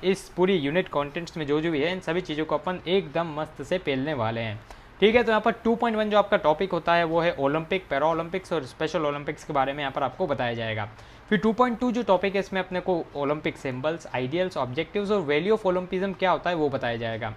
इस पूरी unit contents में जो जो भी है इन सभी चीज़ों को अपन एकदम मस्त से पेलने वाले हैं। ठीक है, तो यहाँ पर 2.1 जो आपका टॉपिक होता है वो है ओलंपिक, पैरा ओलंपिक्स और स्पेशल ओलंपिक्स के बारे में यहाँ पर आपको बताया जाएगा। फिर 2.2 जो टॉपिक है इसमें अपने को ओलंपिक सिंबल्स, आइडियल्स, ऑब्जेक्टिव्स और वैल्यू ऑफ ओलंपिज्म क्या होता है वो बताया जाएगा।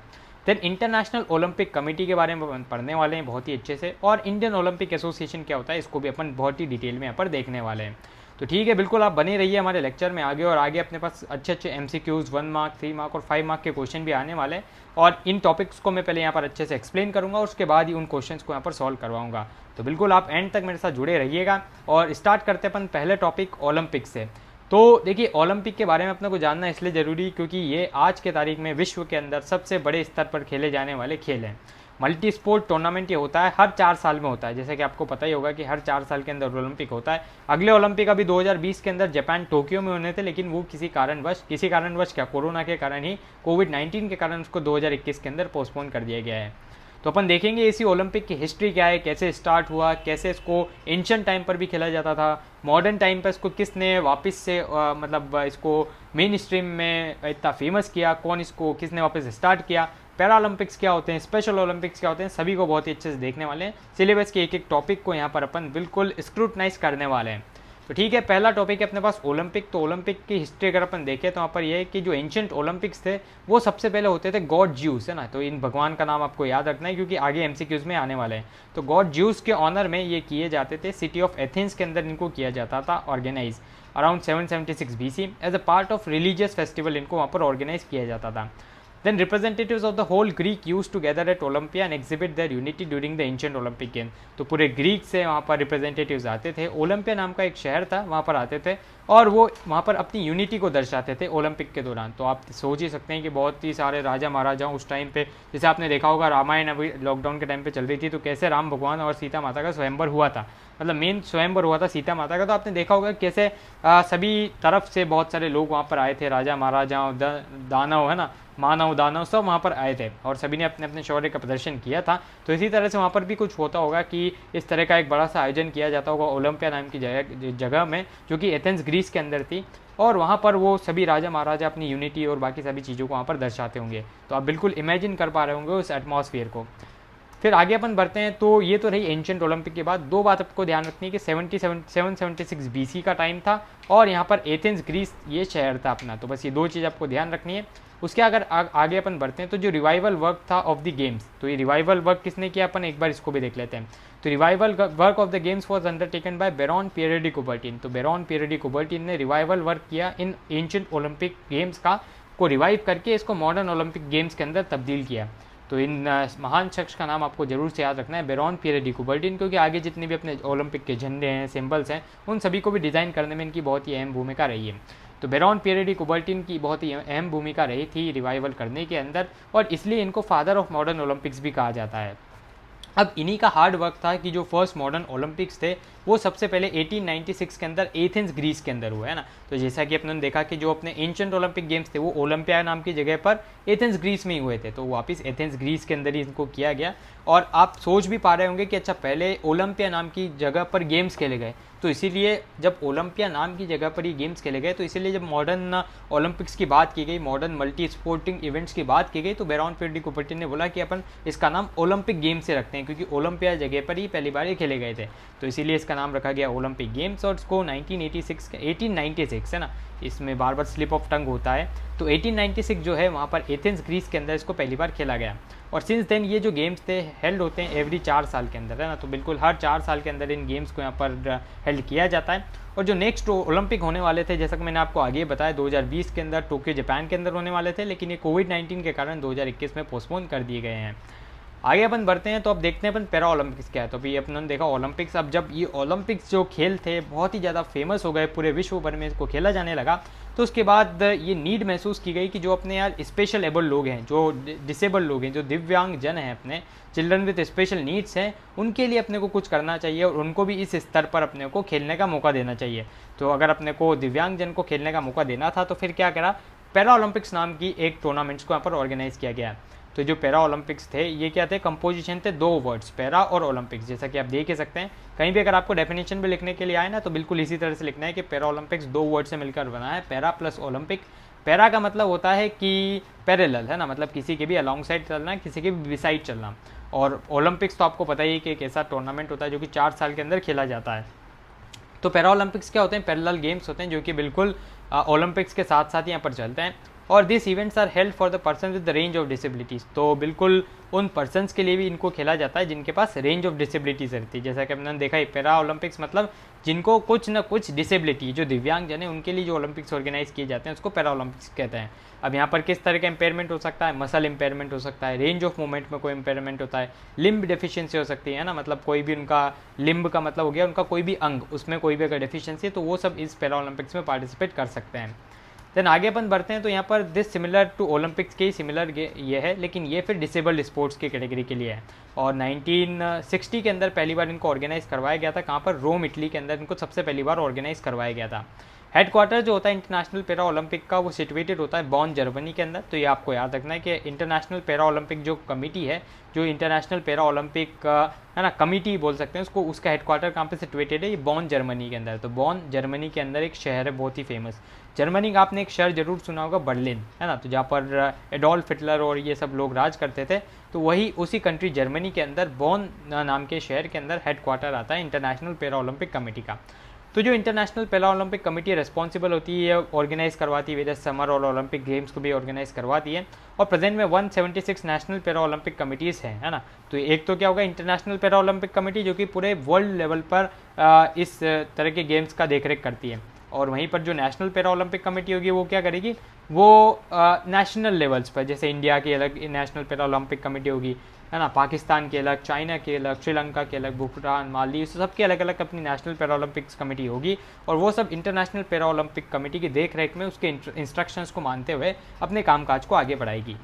देन इंटरनेशनल ओलंपिक कमेटी के बारे में अपन पढ़ने वाले हैं बहुत ही अच्छे से, और इंडियन ओलंपिक एसोसिएशन क्या होता है इसको भी अपन बहुत ही डिटेल में यहाँ पर देखने वाले हैं। तो ठीक है, बिल्कुल आप बने रहिए हमारे लेक्चर में आगे, और आगे अपने पास अच्छे अच्छे MCQs 1 मार्क, 3 मार्क और 5 मार्क के क्वेश्चन भी आने वाले हैं, और इन टॉपिक्स को मैं पहले यहाँ पर अच्छे से एक्सप्लेन करूँगा और उसके बाद ही उन क्वेश्चंस को यहाँ पर सॉल्व करवाऊँगा। तो बिल्कुल आप एंड तक मेरे साथ जुड़े रहिएगा। और स्टार्ट करते अपन पहले टॉपिक ओलंपिक से। तो देखिए, ओलंपिक के बारे में अपने को जानना इसलिए ज़रूरी क्योंकि ये आज के तारीख में विश्व के अंदर सबसे बड़े स्तर पर खेले जाने वाले खेल हैं। मल्टी स्पोर्ट टूर्नामेंट ये होता है, हर 4 साल में होता है। जैसे कि आपको पता ही होगा कि हर 4 साल के अंदर ओलंपिक होता है। अगले ओलंपिक अभी 2020 के अंदर जापान टोक्यो में होने थे, लेकिन वो किसी कारणवश क्या, कोरोना के कारण ही, कोविड-19 के कारण उसको 2021 के अंदर पोस्टपोन कर दिया गया है। तो अपन देखेंगे इसी ओलंपिक की हिस्ट्री क्या है, कैसे स्टार्ट हुआ, कैसे इसको एंशिएंट टाइम पर भी खेला जाता था, मॉडर्न टाइम पर इसको किसने वापस से मतलब इसको मेन स्ट्रीम में इतना फेमस किया, किसने वापस स्टार्ट किया, पैरा ओलंपिक्स क्या होते हैं, स्पेशल ओलंपिक्स क्या होते हैं, सभी को बहुत ही अच्छे से देखने वाले हैं। सिलेबस के एक एक टॉपिक को यहाँ पर अपन बिल्कुल स्क्रूटनाइज करने वाले हैं। तो ठीक है, पहला टॉपिक है अपने पास ओलंपिक। तो ओलंपिक की हिस्ट्री अगर अपन देखें तो वहाँ पर यह है कि जो एंशिएंट ओलंपिक्स थे वो सबसे पहले होते थे गॉड ज्यूस, है ना। तो इन भगवान का नाम आपको याद रखना है क्योंकि आगे MCQs में आने वाले हैं। तो गॉड ज्यूस के ऑनर में ये किए जाते थे, सिटी ऑफ एथेंस के अंदर इनको किया जाता था organise around 776 BC as a part of religious festival. इनको वहाँ पर ऑर्गेनाइज किया जाता था। Then representatives of the whole Greek used to gather at Olympia and exhibit their unity during the ancient Olympic Games। तो पूरे ग्रीक से वहाँ पर रिप्रेजेंटेटिव्स आते थे, ओलंपिया नाम का एक शहर था वहाँ पर आते थे, और वो वहाँ पर अपनी यूनिटी को दर्शाते थे ओलंपिक के दौरान। तो आप सोच ही सकते हैं कि बहुत ही सारे राजा महाराजाओं उस टाइम पे, जैसे आपने देखा होगा रामायण अभी लॉकडाउन के टाइम पे चल रही थी, तो कैसे राम भगवान और सीता माता का स्वयंवर हुआ था, मतलब मेन स्वयंवर हुआ था सीता माता का। तो आपने देखा होगा कैसे सभी तरफ से बहुत सारे लोग वहाँ पर आए थे, राजा महाराजाओं, दानव, है ना, मानव दानव सब वहाँ पर आए थे, और सभी ने अपने अपने शौर्य का प्रदर्शन किया था। तो इसी तरह से वहाँ पर भी कुछ होता होगा कि इस तरह का एक बड़ा सा आयोजन किया जाता होगा ओलंपिया नाम की जगह में, जो कि एथेंस ग्रीस के अंदर थी, और वहाँ पर वो सभी राजा महाराजा अपनी यूनिटी और बाकी सभी चीज़ों को वहाँ पर दर्शाते होंगे। तो आप बिल्कुल इमेजिन कर पा रहे होंगे उस एटमॉस्फेयर को। फिर आगे अपन बढ़ते हैं। तो ये तो रही एंशिएंट ओलंपिक के बाद। दो बात आपको ध्यान रखनी है कि 776 BC का टाइम था, और यहाँ पर एथेंस ग्रीस ये शहर था अपना। तो बस ये दो चीज़ आपको ध्यान रखनी है। उसके अगर आगे अपन बढ़ते हैं तो जो रिवाइवल वर्क था ऑफ द गेम्स, तो ये रिवाइवल वर्क किसने किया, अपन एक बार इसको भी देख लेते हैं। तो revival work of the games was undertaken by baron Pierre de Coubertin. तो बेरॉन पियरे डी कुबर्टिन ने रिवाइवल वर्क किया इन एंशिएंट ओलंपिक गेम्स को रिवाइव करके इसको मॉडर्न ओलंपिक गेम्स के अंदर तब्दील किया। तो इन महान शख्स का नाम आपको जरूर से याद रखना है, बेरॉन पियरे डी कुबर्टिन, क्योंकि आगे जितने भी अपने ओलंपिक के झंडे हैं, सिंबल्स हैं, उन सभी को भी डिज़ाइन करने में इनकी बहुत ही अहम भूमिका रही है। तो बेरॉन पियरे डी कुबर्टिन की बहुत ही अहम भूमिका रही थी रिवाइवल करने के अंदर, और इसलिए इनको फादर ऑफ मॉडर्न ओलंपिक्स भी कहा जाता है। अब इन्हीं का हार्ड वर्क था कि जो फर्स्ट मॉडर्न ओलंपिक्स थे वो सबसे पहले 1896 के अंदर एथेंस ग्रीस के अंदर हुआ, है ना। तो जैसा कि अपने देखा कि जो अपने एंशिएंट ओलंपिक गेम्स थे वो ओलंपिया नाम की जगह पर एथेंस ग्रीस में ही हुए थे, तो वापस एथेंस ग्रीस के अंदर ही इनको किया गया। और आप सोच भी पा रहे होंगे कि अच्छा, पहले ओलंपिया नाम की जगह पर गेम्स खेले गए, तो इसीलिए जब ओलंपिया नाम की जगह पर ही गेम्स खेले गए, तो इसीलिए जब मॉडर्न ओलंपिक्स की बात की गई, मॉडर्न मल्टी स्पोर्टिंग इवेंट्स की बात की गई, तो बेरॉन पियरे डी कुबर्टिन ने बोला कि अपन इसका नाम ओलंपिक गेम्स से रखते हैं, क्योंकि ओलंपिया जगह पर ही पहली बार ये खेले गए थे। तो इसीलिए इसका नाम रखा गया ओलंपिक गेम्स, और इसको 1896 है ना, इसमें बार बार स्लिप ऑफ टंग होता है। तो 1896 जो है वहाँ पर एथेंस ग्रीस के अंदर इसको पहली बार खेला गया। और सिंस देन ये जो गेम्स थे हेल्ड होते हैं एवरी 4 साल के अंदर, है ना। तो बिल्कुल हर 4 साल के अंदर इन गेम्स को यहाँ पर हेल्ड किया जाता है। और जो नेक्स्ट ओलंपिक होने वाले थे, जैसा कि मैंने आपको आगे बताया, 2020 के अंदर टोक्यो जापान के अंदर होने वाले थे, लेकिन ये कोविड-19 के कारण 2021 में पोस्टपोन कर दिए गए हैं। आगे अपन बढ़ते हैं। तो अब देखते हैं अपन पैरा ओलंपिक्स क्या है। तो अभी अपन ने देखा ओलंपिक्स। अब जब ये ओलंपिक्स जो खेल थे बहुत ही ज़्यादा फेमस हो गए, पूरे विश्व भर में इसको खेला जाने लगा, तो उसके बाद ये नीड महसूस की गई कि जो अपने यार स्पेशल एबल लोग हैं, जो डिसेबल लोग हैं, जो दिव्यांग जन हैं, अपने चिल्ड्रन विद स्पेशल नीड्स हैं, उनके लिए अपने को कुछ करना चाहिए और उनको भी इस स्तर पर अपने को खेलने का मौका देना चाहिए। तो अगर अपने को दिव्यांग जन को खेलने का मौका देना था तो फिर क्या करा, पैरा ओलंपिक्स नाम की एक टूर्नामेंट्स को यहाँ पर ऑर्गेनाइज किया गया। तो जो पैरा ओलंपिक्स थे ये क्या थे, कंपोजिशन थे 2 वर्ड्स, पैरा और ओलंपिक्स, जैसा कि आप देख ही सकते हैं। कहीं भी अगर आपको डेफिनेशन भी लिखने के लिए आए ना, तो बिल्कुल इसी तरह से लिखना है कि पैरा ओलंपिक्स 2 वर्ड से मिलकर बना है, पैरा प्लस ओलंपिक। पैरा का मतलब होता है कि पैरेलल, है ना, मतलब किसी के भी अलॉन्ग साइड चलना, किसी के भी बिसाइड चलना। और ओलंपिक्स तो आपको पता ही है कि एक ऐसा टूर्नामेंट होता है जो कि 4 साल के अंदर खेला जाता है। तो पैरा ओलंपिक्स क्या होते हैं, पैरेलल गेम्स होते हैं जो कि बिल्कुल ओलंपिक्स के साथ साथ यहाँ पर चलते हैं। और this events are held for the person with the range of disabilities, तो बिल्कुल उन पर्सन्स के लिए भी इनको खेला जाता है जिनके पास रेंज ऑफ डिसेबिलिटीज़ रहती है। जैसा कि हमने देखा है, पैरा ओलंपिक्स मतलब जिनको कुछ ना कुछ डिसेबिलिटी, जो दिव्यांग जन है उनके लिए जो ओलंपिक्स ऑर्गेनाइज किए जाते हैं उसको पैरा ओलंपिक्स कहते हैं। अब यहाँ पर किस तरह का इम्पेयरमेंट हो सकता है, मसल इम्पेयरमेंट हो सकता है, रेंज ऑफ मूवमेंट में कोई इम्पेयरमेंट होता है, लिम्ब डेफिशिएंसी हो सकती है ना, मतलब कोई भी उनका लिम्ब का मतलब हो गया उनका कोई भी अंग, उसमें कोई भी अगर डेफिशिएंसी है तो वो सब इस पैरा ओलंपिक्स में पार्टिसिपेट कर सकते हैं। देन आगे अपन बढ़ते हैं, तो यहाँ पर दिस सिमिलर टू ओलंपिक्स के ही सिमिलर ये है, लेकिन ये फिर डिसेबल्ड स्पोर्ट्स की कैटेगरी के लिए है। और 1960 के अंदर पहली बार इनको ऑर्गेनाइज करवाया गया था। कहाँ पर, रोम इटली के अंदर इनको सबसे पहली बार ऑर्गेनाइज करवाया गया था। हेडक्वार्टर जो होता है इंटरनेशनल पैरा ओलंपिक का, वो सिचुएटेड होता है बॉन, जर्मनी के अंदर। तो ये आपको याद रखना है कि इंटरनेशनल पैरा ओलंपिक जो कमिटी है, जो इंटरनेशनल पैरा ओलंपिक है ना कमिटी बोल सकते हैं उसको, उसका हेडक्वार्टर कहाँ पे सिचुएटेड है, ये बॉन जर्मनी के अंदर। तो बॉन जर्मनी के अंदर एक शहर है बहुत ही फेमस। जर्मनी का आपने एक शहर जरूर सुना होगा, बर्लिन, है ना, तो जहाँ पर एडोल्फ हिटलर और ये सब लोग राज करते थे, तो वही उसी कंट्री जर्मनी के अंदर बॉन नाम के शहर के अंदर हेडक्वार्टर आता है इंटरनेशनल पैरा ओलंपिक कमेटी का। तो जो international para Olympic committee responsible होती है, ऑर्गेनाइज करवाती है, वेरियस समर और ओलंपिक गेम्स को भी ऑर्गेनाइज करवाती है। और प्रेजेंट में 176 नेशनल पैरा ओलंपिक कमिटीज़ हैं, है ना। तो एक तो क्या होगा, इंटरनेशनल पैरा ओलंपिक कमेटी जो कि पूरे वर्ल्ड लेवल पर इस तरह के गेम्स का देखरेख करती है। और वहीं पर जो नेशनल पैरा ओलंपिक कमेटी होगी वो क्या करेगी, वो नेशनल लेवल्स पर, जैसे इंडिया की अलग नेशनल पैरा ओलंपिक कमेटी होगी, है ना, पाकिस्तान के अलग, चाइना के अलग, श्रीलंका के अलग, भूटान, मालदीव, सबके अलग अलग अपनी नेशनल पैरा ओलंपिक्स कमेटी होगी। और वो सब इंटरनेशनल पैरा ओलंपिक कमेटी की देख रेख में उसके इंस्ट्रक्शंस को मानते हुए अपने कामकाज को आगे बढ़ाएगी।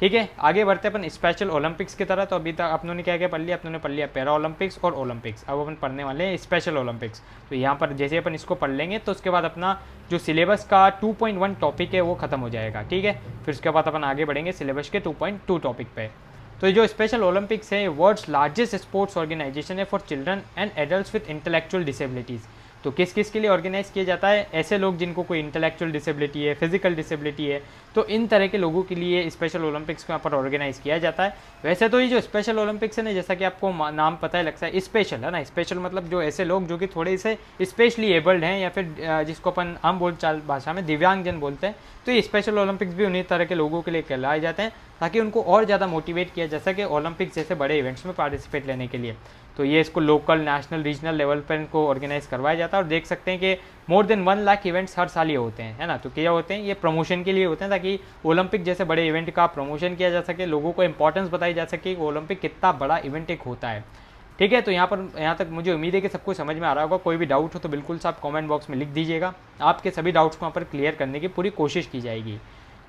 ठीक है, आगे बढ़ते अपन स्पेशल ओलंपिक्स की तरह। तो अभी तक अपनों ने क्या क्या पढ़ लिया, अपनों ने पढ़ लिया पैरा ओलंपिक्स और ओलंपिक्स। अब अपन पढ़ने वाले हैं स्पेशल ओलंपिक्स। तो यहाँ पर जैसे अपन इसको पढ़ लेंगे तो उसके बाद अपना जो सिलेबस का 2.1 टॉपिक है वो खत्म हो जाएगा। ठीक है, फिर उसके बाद अपन आगे बढ़ेंगे सिलेबस के 2.2 टॉपिक पे। तो जो स्पेशल ओलंपिक्स है, वर्ल्ड्स लार्जेस्ट स्पोर्ट्स ऑर्गेनाइजेशन है for children and adults with intellectual disabilities. तो किस किस के लिए ऑर्गेनाइज किया जाता है, ऐसे लोग जिनको कोई इंटेलेक्चुअल डिसेबिलिटी है, फिजिकल डिसेबिलिटी है, तो इन तरह के लोगों के लिए स्पेशल ओलंपिक्स को यहाँ पर ऑर्गेनाइज किया जाता है। वैसे तो ये जो स्पेशल ओलंपिक्स है ना, जैसा कि आपको नाम पता है लगता है स्पेशल, है ना, स्पेशल मतलब जो ऐसे लोग जो कि थोड़े से स्पेशली एबल्ड हैं या फिर जिसको अपन आम बोलचाल भाषा में दिव्यांगजन बोलते हैं, तो ये स्पेशल ओलंपिक्स भी उन्हीं तरह के लोगों के लिए कहलाए जाते हैं ताकि उनको और ज़्यादा मोटिवेट किया जा सके ओलंपिक्स जैसे बड़े इवेंट्स में पार्टिसिपेट लेने के लिए। तो ये इसको लोकल, नेशनल, रीजनल लेवल पर इनको ऑर्गेनाइज करवाया जाता है। और देख सकते हैं कि मोर देन 1 लाख इवेंट्स हर साल ये होते हैं, है ना। तो क्या होते हैं, ये प्रमोशन के लिए होते हैं ताकि ओलंपिक जैसे बड़े इवेंट का प्रमोशन किया जा सके, लोगों को इंपॉर्टेंस बताई जा सके कि ओलंपिक कितना बड़ा इवेंट एक होता है। ठीक है, तो यहाँ तक मुझे उम्मीद है कि सबको समझ में आ रहा होगा। कोई भी डाउट हो तो बिल्कुल से आप कमेंट बॉक्स में लिख दीजिएगा, आपके सभी डाउट्स को वहाँ पर क्लियर करने की पूरी कोशिश की जाएगी।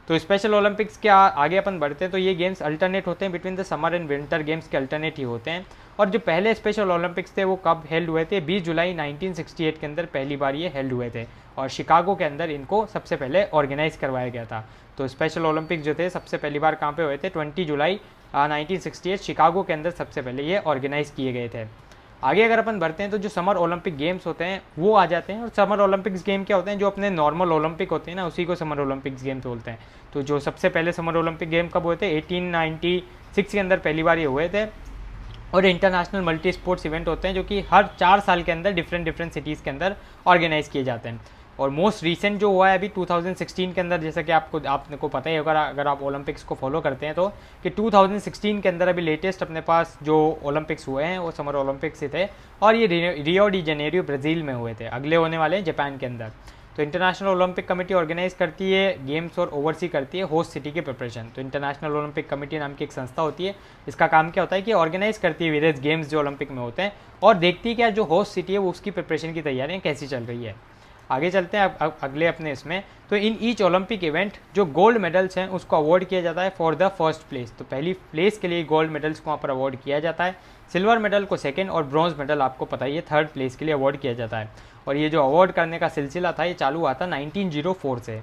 तो स्पेशल ओलंपिक्स के आगे अपन बढ़ते हैं, तो ये गेम्स अल्टरनेट होते हैं between the summer and winter games के अल्टरनेट ही होते हैं। और जो पहले स्पेशल ओलंपिक्स थे वो कब हेल्ड हुए थे, 20 जुलाई 1968 के अंदर पहली बार ये हेल्ड हुए थे और शिकागो के अंदर इनको सबसे पहले ऑर्गेनाइज करवाया गया था। तो स्पेशल ओलंपिक्स जो थे सबसे पहली बार कहाँ पे हुए थे, 20 जुलाई 1968 शिकागो के अंदर सबसे पहले ये ऑर्गेनाइज किए गए थे। आगे अगर अपन बढ़ते हैं तो जो समर ओलंपिक गेम्स होते हैं वो आ जाते हैं। और समर ओलंपिक्स गेम क्या होते हैं, जो अपने नॉर्मल ओलंपिक होते हैं ना उसी को समर ओलंपिक्स गेम्स बोलते हैं। तो जो सबसे पहले समर ओलंपिक गेम कब हुए थे, 1896 के अंदर पहली बार ये हुए थे। और इंटरनेशनल मल्टी स्पोर्ट्स इवेंट होते हैं जो कि हर 4 साल के अंदर डिफरेंट सिटीज़ के अंदर ऑर्गेनाइज किए जाते हैं। और मोस्ट रीसेंट जो हुआ है अभी 2016 के अंदर, जैसा कि आपको पता ही होगा अगर आप ओलंपिक्स को फॉलो करते हैं तो, कि 2016 के अंदर अभी लेटेस्ट अपने पास जो ओलंपिक्स हुए हैं वो समर ओलंपिक्स ही थे। और ये रियो डी जेनेरियो ब्राज़ील में हुए थे, अगले होने वाले हैं जापान के अंदर। तो इंटरनेशनल ओलंपिक कमेटी ऑर्गेनाइज करती है गेम्स और ओवरसी करती है होस्ट सिटी की प्रिपरेशन। तो इंटरनेशनल ओलंपिक कमेटी नाम की एक संस्था होती है, इसका काम क्या होता है कि ऑर्गेनाइज करती है वेरियस गेम्स जो ओलंपिक में होते हैं और देखती है कि जो होस्ट सिटी है वो उसकी प्रिपरेशन की तैयारियाँ कैसी चल रही है। आगे चलते हैं अब अगले अपने इसमें। तो इन ईच ओलंपिक इवेंट जो गोल्ड मेडल्स हैं उसको अवार्ड किया जाता है फॉर द फर्स्ट प्लेस। तो पहली प्लेस के लिए गोल्ड मेडल्स को वहाँ पर अवार्ड किया जाता है, सिल्वर मेडल को सेकंड और ब्रॉन्ज मेडल आपको पता ही है थर्ड प्लेस के लिए अवार्ड किया जाता है। और ये जो अवार्ड करने का सिलसिला था ये चालू हुआ था 1904 से।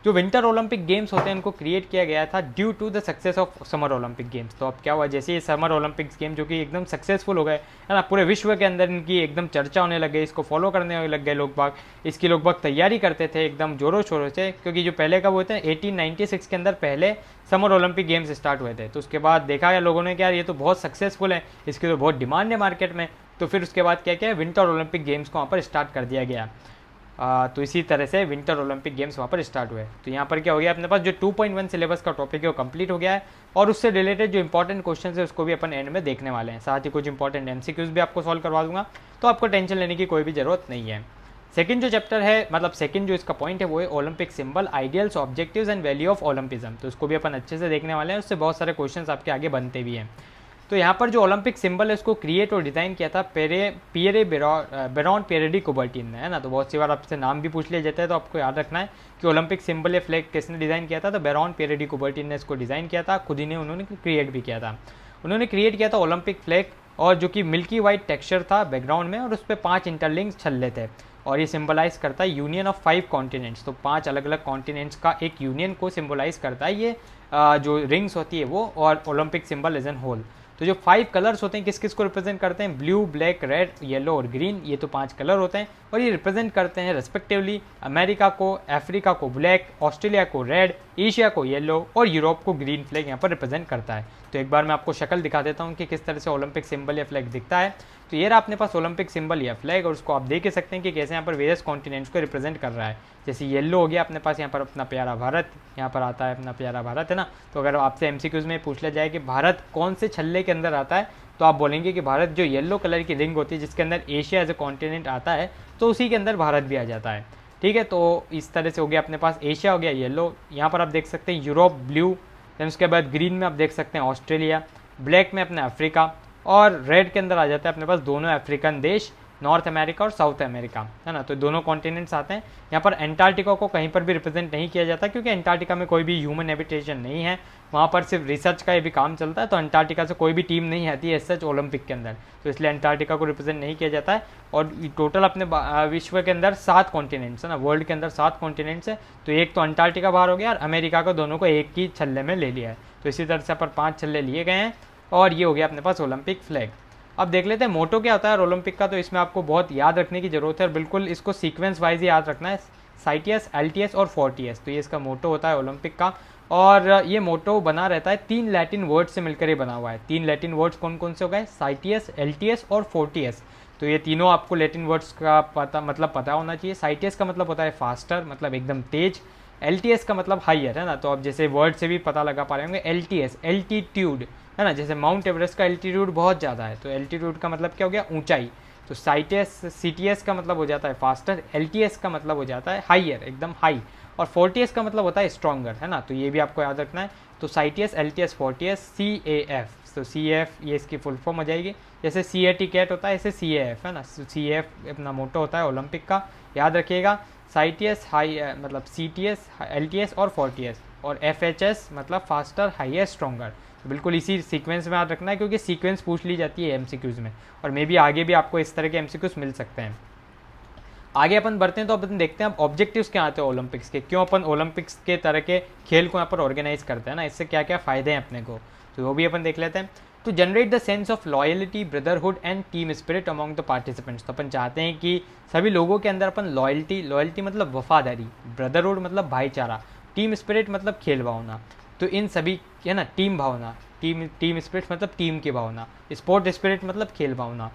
जो विंटर ओलंपिक गेम्स होते हैं उनको क्रिएट किया गया था due to the success of summer Olympic games. तो अब क्या हुआ, जैसे ये समर ओलंपिक्स गेम जो कि एकदम सक्सेसफुल हो गए है ना, पूरे विश्व के अंदर इनकी एकदम चर्चा होने लग गई, इसको फॉलो करने लग गए लोग बाग, इसकी लोग बाग तैयारी करते थे एकदम जोरों शोरों से, क्योंकि जो पहले का वो होता है 1896 के अंदर पहले समर ओलंपिक गेम्स स्टार्ट हुए थे। तो उसके बाद देखा गया लोगों ने कि यार ये तो बहुत सक्सेसफुल है, इसकी तो बहुत डिमांड है मार्केट में। तो फिर उसके बाद क्या किया, विंटर ओलंपिक गेम्स को वहाँ पर स्टार्ट कर दिया गया। तो इसी तरह से विंटर ओलंपिक गेम्स वहाँ पर स्टार्ट हुए। तो यहाँ पर क्या हो गया, अपने पास जो 2.1 सिलेबस का टॉपिक है वो कंप्लीट हो गया है, और उससे रिलेटेड जो इंपॉर्टेंट क्वेश्चन है उसको भी अपन एंड में देखने वाले हैं। साथ ही कुछ इंपॉर्टेंट एमसीक्यूज भी आपको सॉल्व करवा दूंगा, तो आपको टेंशन लेने की कोई भी जरूरत नहीं है। सेकंड जो चैप्टर है, मतलब सेकंड जो इसका पॉइंट है वो है Olympic symbol, ideals, objectives and value of Olympism. तो उसको भी अपन अच्छे से देखने वाले हैं, उससे बहुत सारे क्वेश्चंस आपके आगे बनते भी हैं। तो यहाँ पर जो ओलंपिक सिंबल है उसको क्रिएट और डिज़ाइन किया था Pierre baron Pierre de Coubertin ने, है ना। तो बहुत सी बार आपसे नाम भी पूछ लिया जाता है, तो आपको याद रखना है कि ओलंपिक सिंबल या फ्लैग किसने डिज़ाइन किया था, तो बेरॉन पियरे डी कुबर्टिन ने इसको डिज़ाइन किया था, खुद ही ने उन्होंने क्रिएट भी किया था। उन्होंने क्रिएट किया था ओलंपिक फ्लैग, और जो कि मिल्की वाइट टेक्सचर था बैकग्राउंड में, और उस पर 5 इंटरलिंक्स छल्ले थे, और ये सिंबलाइज करता है यूनियन ऑफ 5 कॉन्टिनेंट्स। तो 5 अलग अलग कॉन्टिनेंट्स का एक यूनियन को सिंबलाइज करता है ये जो रिंग्स होती है वो, और Olympic symbol as an whole. तो जो 5 कलर्स होते हैं किस किस को रिप्रेजेंट करते हैं, ब्लू, ब्लैक, रेड, येलो और ग्रीन, ये तो 5 कलर होते हैं, और ये रिप्रेजेंट करते हैं रेस्पेक्टिवली अमेरिका को, अफ्रीका को ब्लैक, ऑस्ट्रेलिया को रेड, एशिया को येलो और यूरोप को ग्रीन फ्लैग यहाँ पर रिप्रेजेंट करता है। तो एक बार मैं आपको शक्ल दिखा देता हूँ कि किस तरह से ओलंपिक सिंबल या फ्लैग दिखता है। तो ये रहा अपने पास ओलंपिक सिंबल या फ्लैग, और उसको आप देख सकते हैं कि कैसे यहाँ पर वेरियस कॉन्टिनेंट्स को रिप्रेजेंट कर रहा है। जैसे येलो हो गया अपने पास यहाँ पर अपना प्यारा भारत, यहाँ पर आता है अपना प्यारा भारत, है ना। तो अगर आपसे एमसीक्यूज में पूछ लिया जाए कि भारत कौन से छल्ले के अंदर आता है, तो आप बोलेंगे कि भारत जो येलो कलर की रिंग होती है जिसके अंदर एशिया एज ए कॉन्टिनेंट आता है, तो उसी के अंदर भारत भी आ जाता है। ठीक है, तो इस तरह से हो गया अपने पास एशिया हो गया येलो, यहाँ पर आप देख सकते हैं यूरोप ब्लू, देन उसके बाद ग्रीन में आप देख सकते हैं ऑस्ट्रेलिया, ब्लैक में अपना अफ्रीका, और रेड के अंदर आ जाता है अपने पास दोनों अफ्रीकन देश, नॉर्थ अमेरिका और साउथ अमेरिका, है ना। तो दोनों कॉन्टिनेंट्स आते हैं। यहाँ पर एंटार्क्टिका को कहीं पर भी रिप्रेजेंट नहीं किया जाता, क्योंकि एंटार्क्टिका में कोई भी ह्यूमन हैबिटेशन नहीं है, वहाँ पर सिर्फ रिसर्च का भी काम चलता है। तो एंटार्क्टिका से कोई भी टीम नहीं आती है सच ओलंपिक के अंदर, तो इसलिए एंटार्क्टिका को रिप्रेजेंट नहीं किया जाता है। और टोटल अपने विश्व के अंदर 7 कॉन्टिनेंट्स है ना, वर्ल्ड के अंदर 7 कॉन्टिनेंट्स है। तो एक तो अंटार्कटिका बाहर हो गया, और अमेरिका को दोनों को एक ही छल्ले में ले लिया है। तो इसी तरह से पर 5 छल्ले लिए गए हैं, और ये हो गया अपने पास ओलंपिक फ्लैग। अब देख लेते हैं मोटो क्या होता है ओलंपिक का। तो इसमें आपको बहुत याद रखने की जरूरत है, और बिल्कुल इसको सीक्वेंस वाइज ही याद रखना है, साइटियस, एलटीएस और फोर्टियस। तो ये इसका मोटो होता है ओलंपिक का, और ये मोटो बना रहता है 3 लैटिन वर्ड से मिलकर ये बना हुआ है। 3 लैटिन वर्ड्स कौन कौन से हो गए, साइटियस, एलटीएस और फोर्टियस। तो ये तीनों आपको लैटिन वर्ड्स का पता होना चाहिए। साइटियस का मतलब होता है फास्टर, मतलब एकदम तेज। एलटीएस का मतलब हाइयर, है ना। तो अब जैसे वर्ड से भी पता लगा पा रहे होंगे, एलटीएस एल्टीट्यूड, है ना। जैसे माउंट एवरेस्ट का एल्टीट्यूड बहुत ज़्यादा है, तो एल्टीट्यूड का मतलब क्या हो गया, ऊंचाई। तो सीटीएस का मतलब हो जाता है फास्टर, एलटीएस का मतलब हो जाता है हाइयर, एकदम हाई, और फोर्टियस का मतलब होता है स्ट्रॉन्गर, है ना। तो ये भी आपको याद रखना है। तो साइटियस, एलटीएस, फोर्टियस, CAF। तो CAF ये इसकी फुल फॉर्म हो जाएगी। जैसे CAT कैट होता है, ऐसे CAF, है ना। CAF अपना मोटो होता है ओलंपिक का, याद रखिएगा। साइटियस हाई मतलब CTS, LTS और फोर्टियस, और FHS मतलब फास्टर, हाइयर, स्ट्रॉन्गर। बिल्कुल इसी सीक्वेंस में याद रखना है, क्योंकि सीक्वेंस पूछ ली जाती है एमसीक्यूज में, और मे बी आगे भी आपको इस तरह के एमसीक्यूज मिल सकते हैं। आगे अपन बढ़ते हैं, तो अपन देखते हैं अब ऑब्जेक्टिव्स क्या आते हैं ओलंपिक्स के, क्यों अपन ओलंपिक्स के तरह के खेल को यहाँ पर ऑर्गेनाइज करते हैं ना, इससे क्या क्या फ़ायदे हैं अपने को, तो वो भी अपन देख लेते हैं। तो generate the sense of loyalty, brotherhood and team spirit among the participants. तो अपन चाहते हैं कि सभी लोगों के अंदर अपन लॉयल्टी मतलब वफादारी, ब्रदरहुड मतलब भाईचारा, टीम स्पिरिट मतलब खेल भावना, तो इन सभी, है ना, टीम भावना, टीम स्पिरिट मतलब टीम की भावना, स्पोर्ट स्पिरिट मतलब खेल भावना।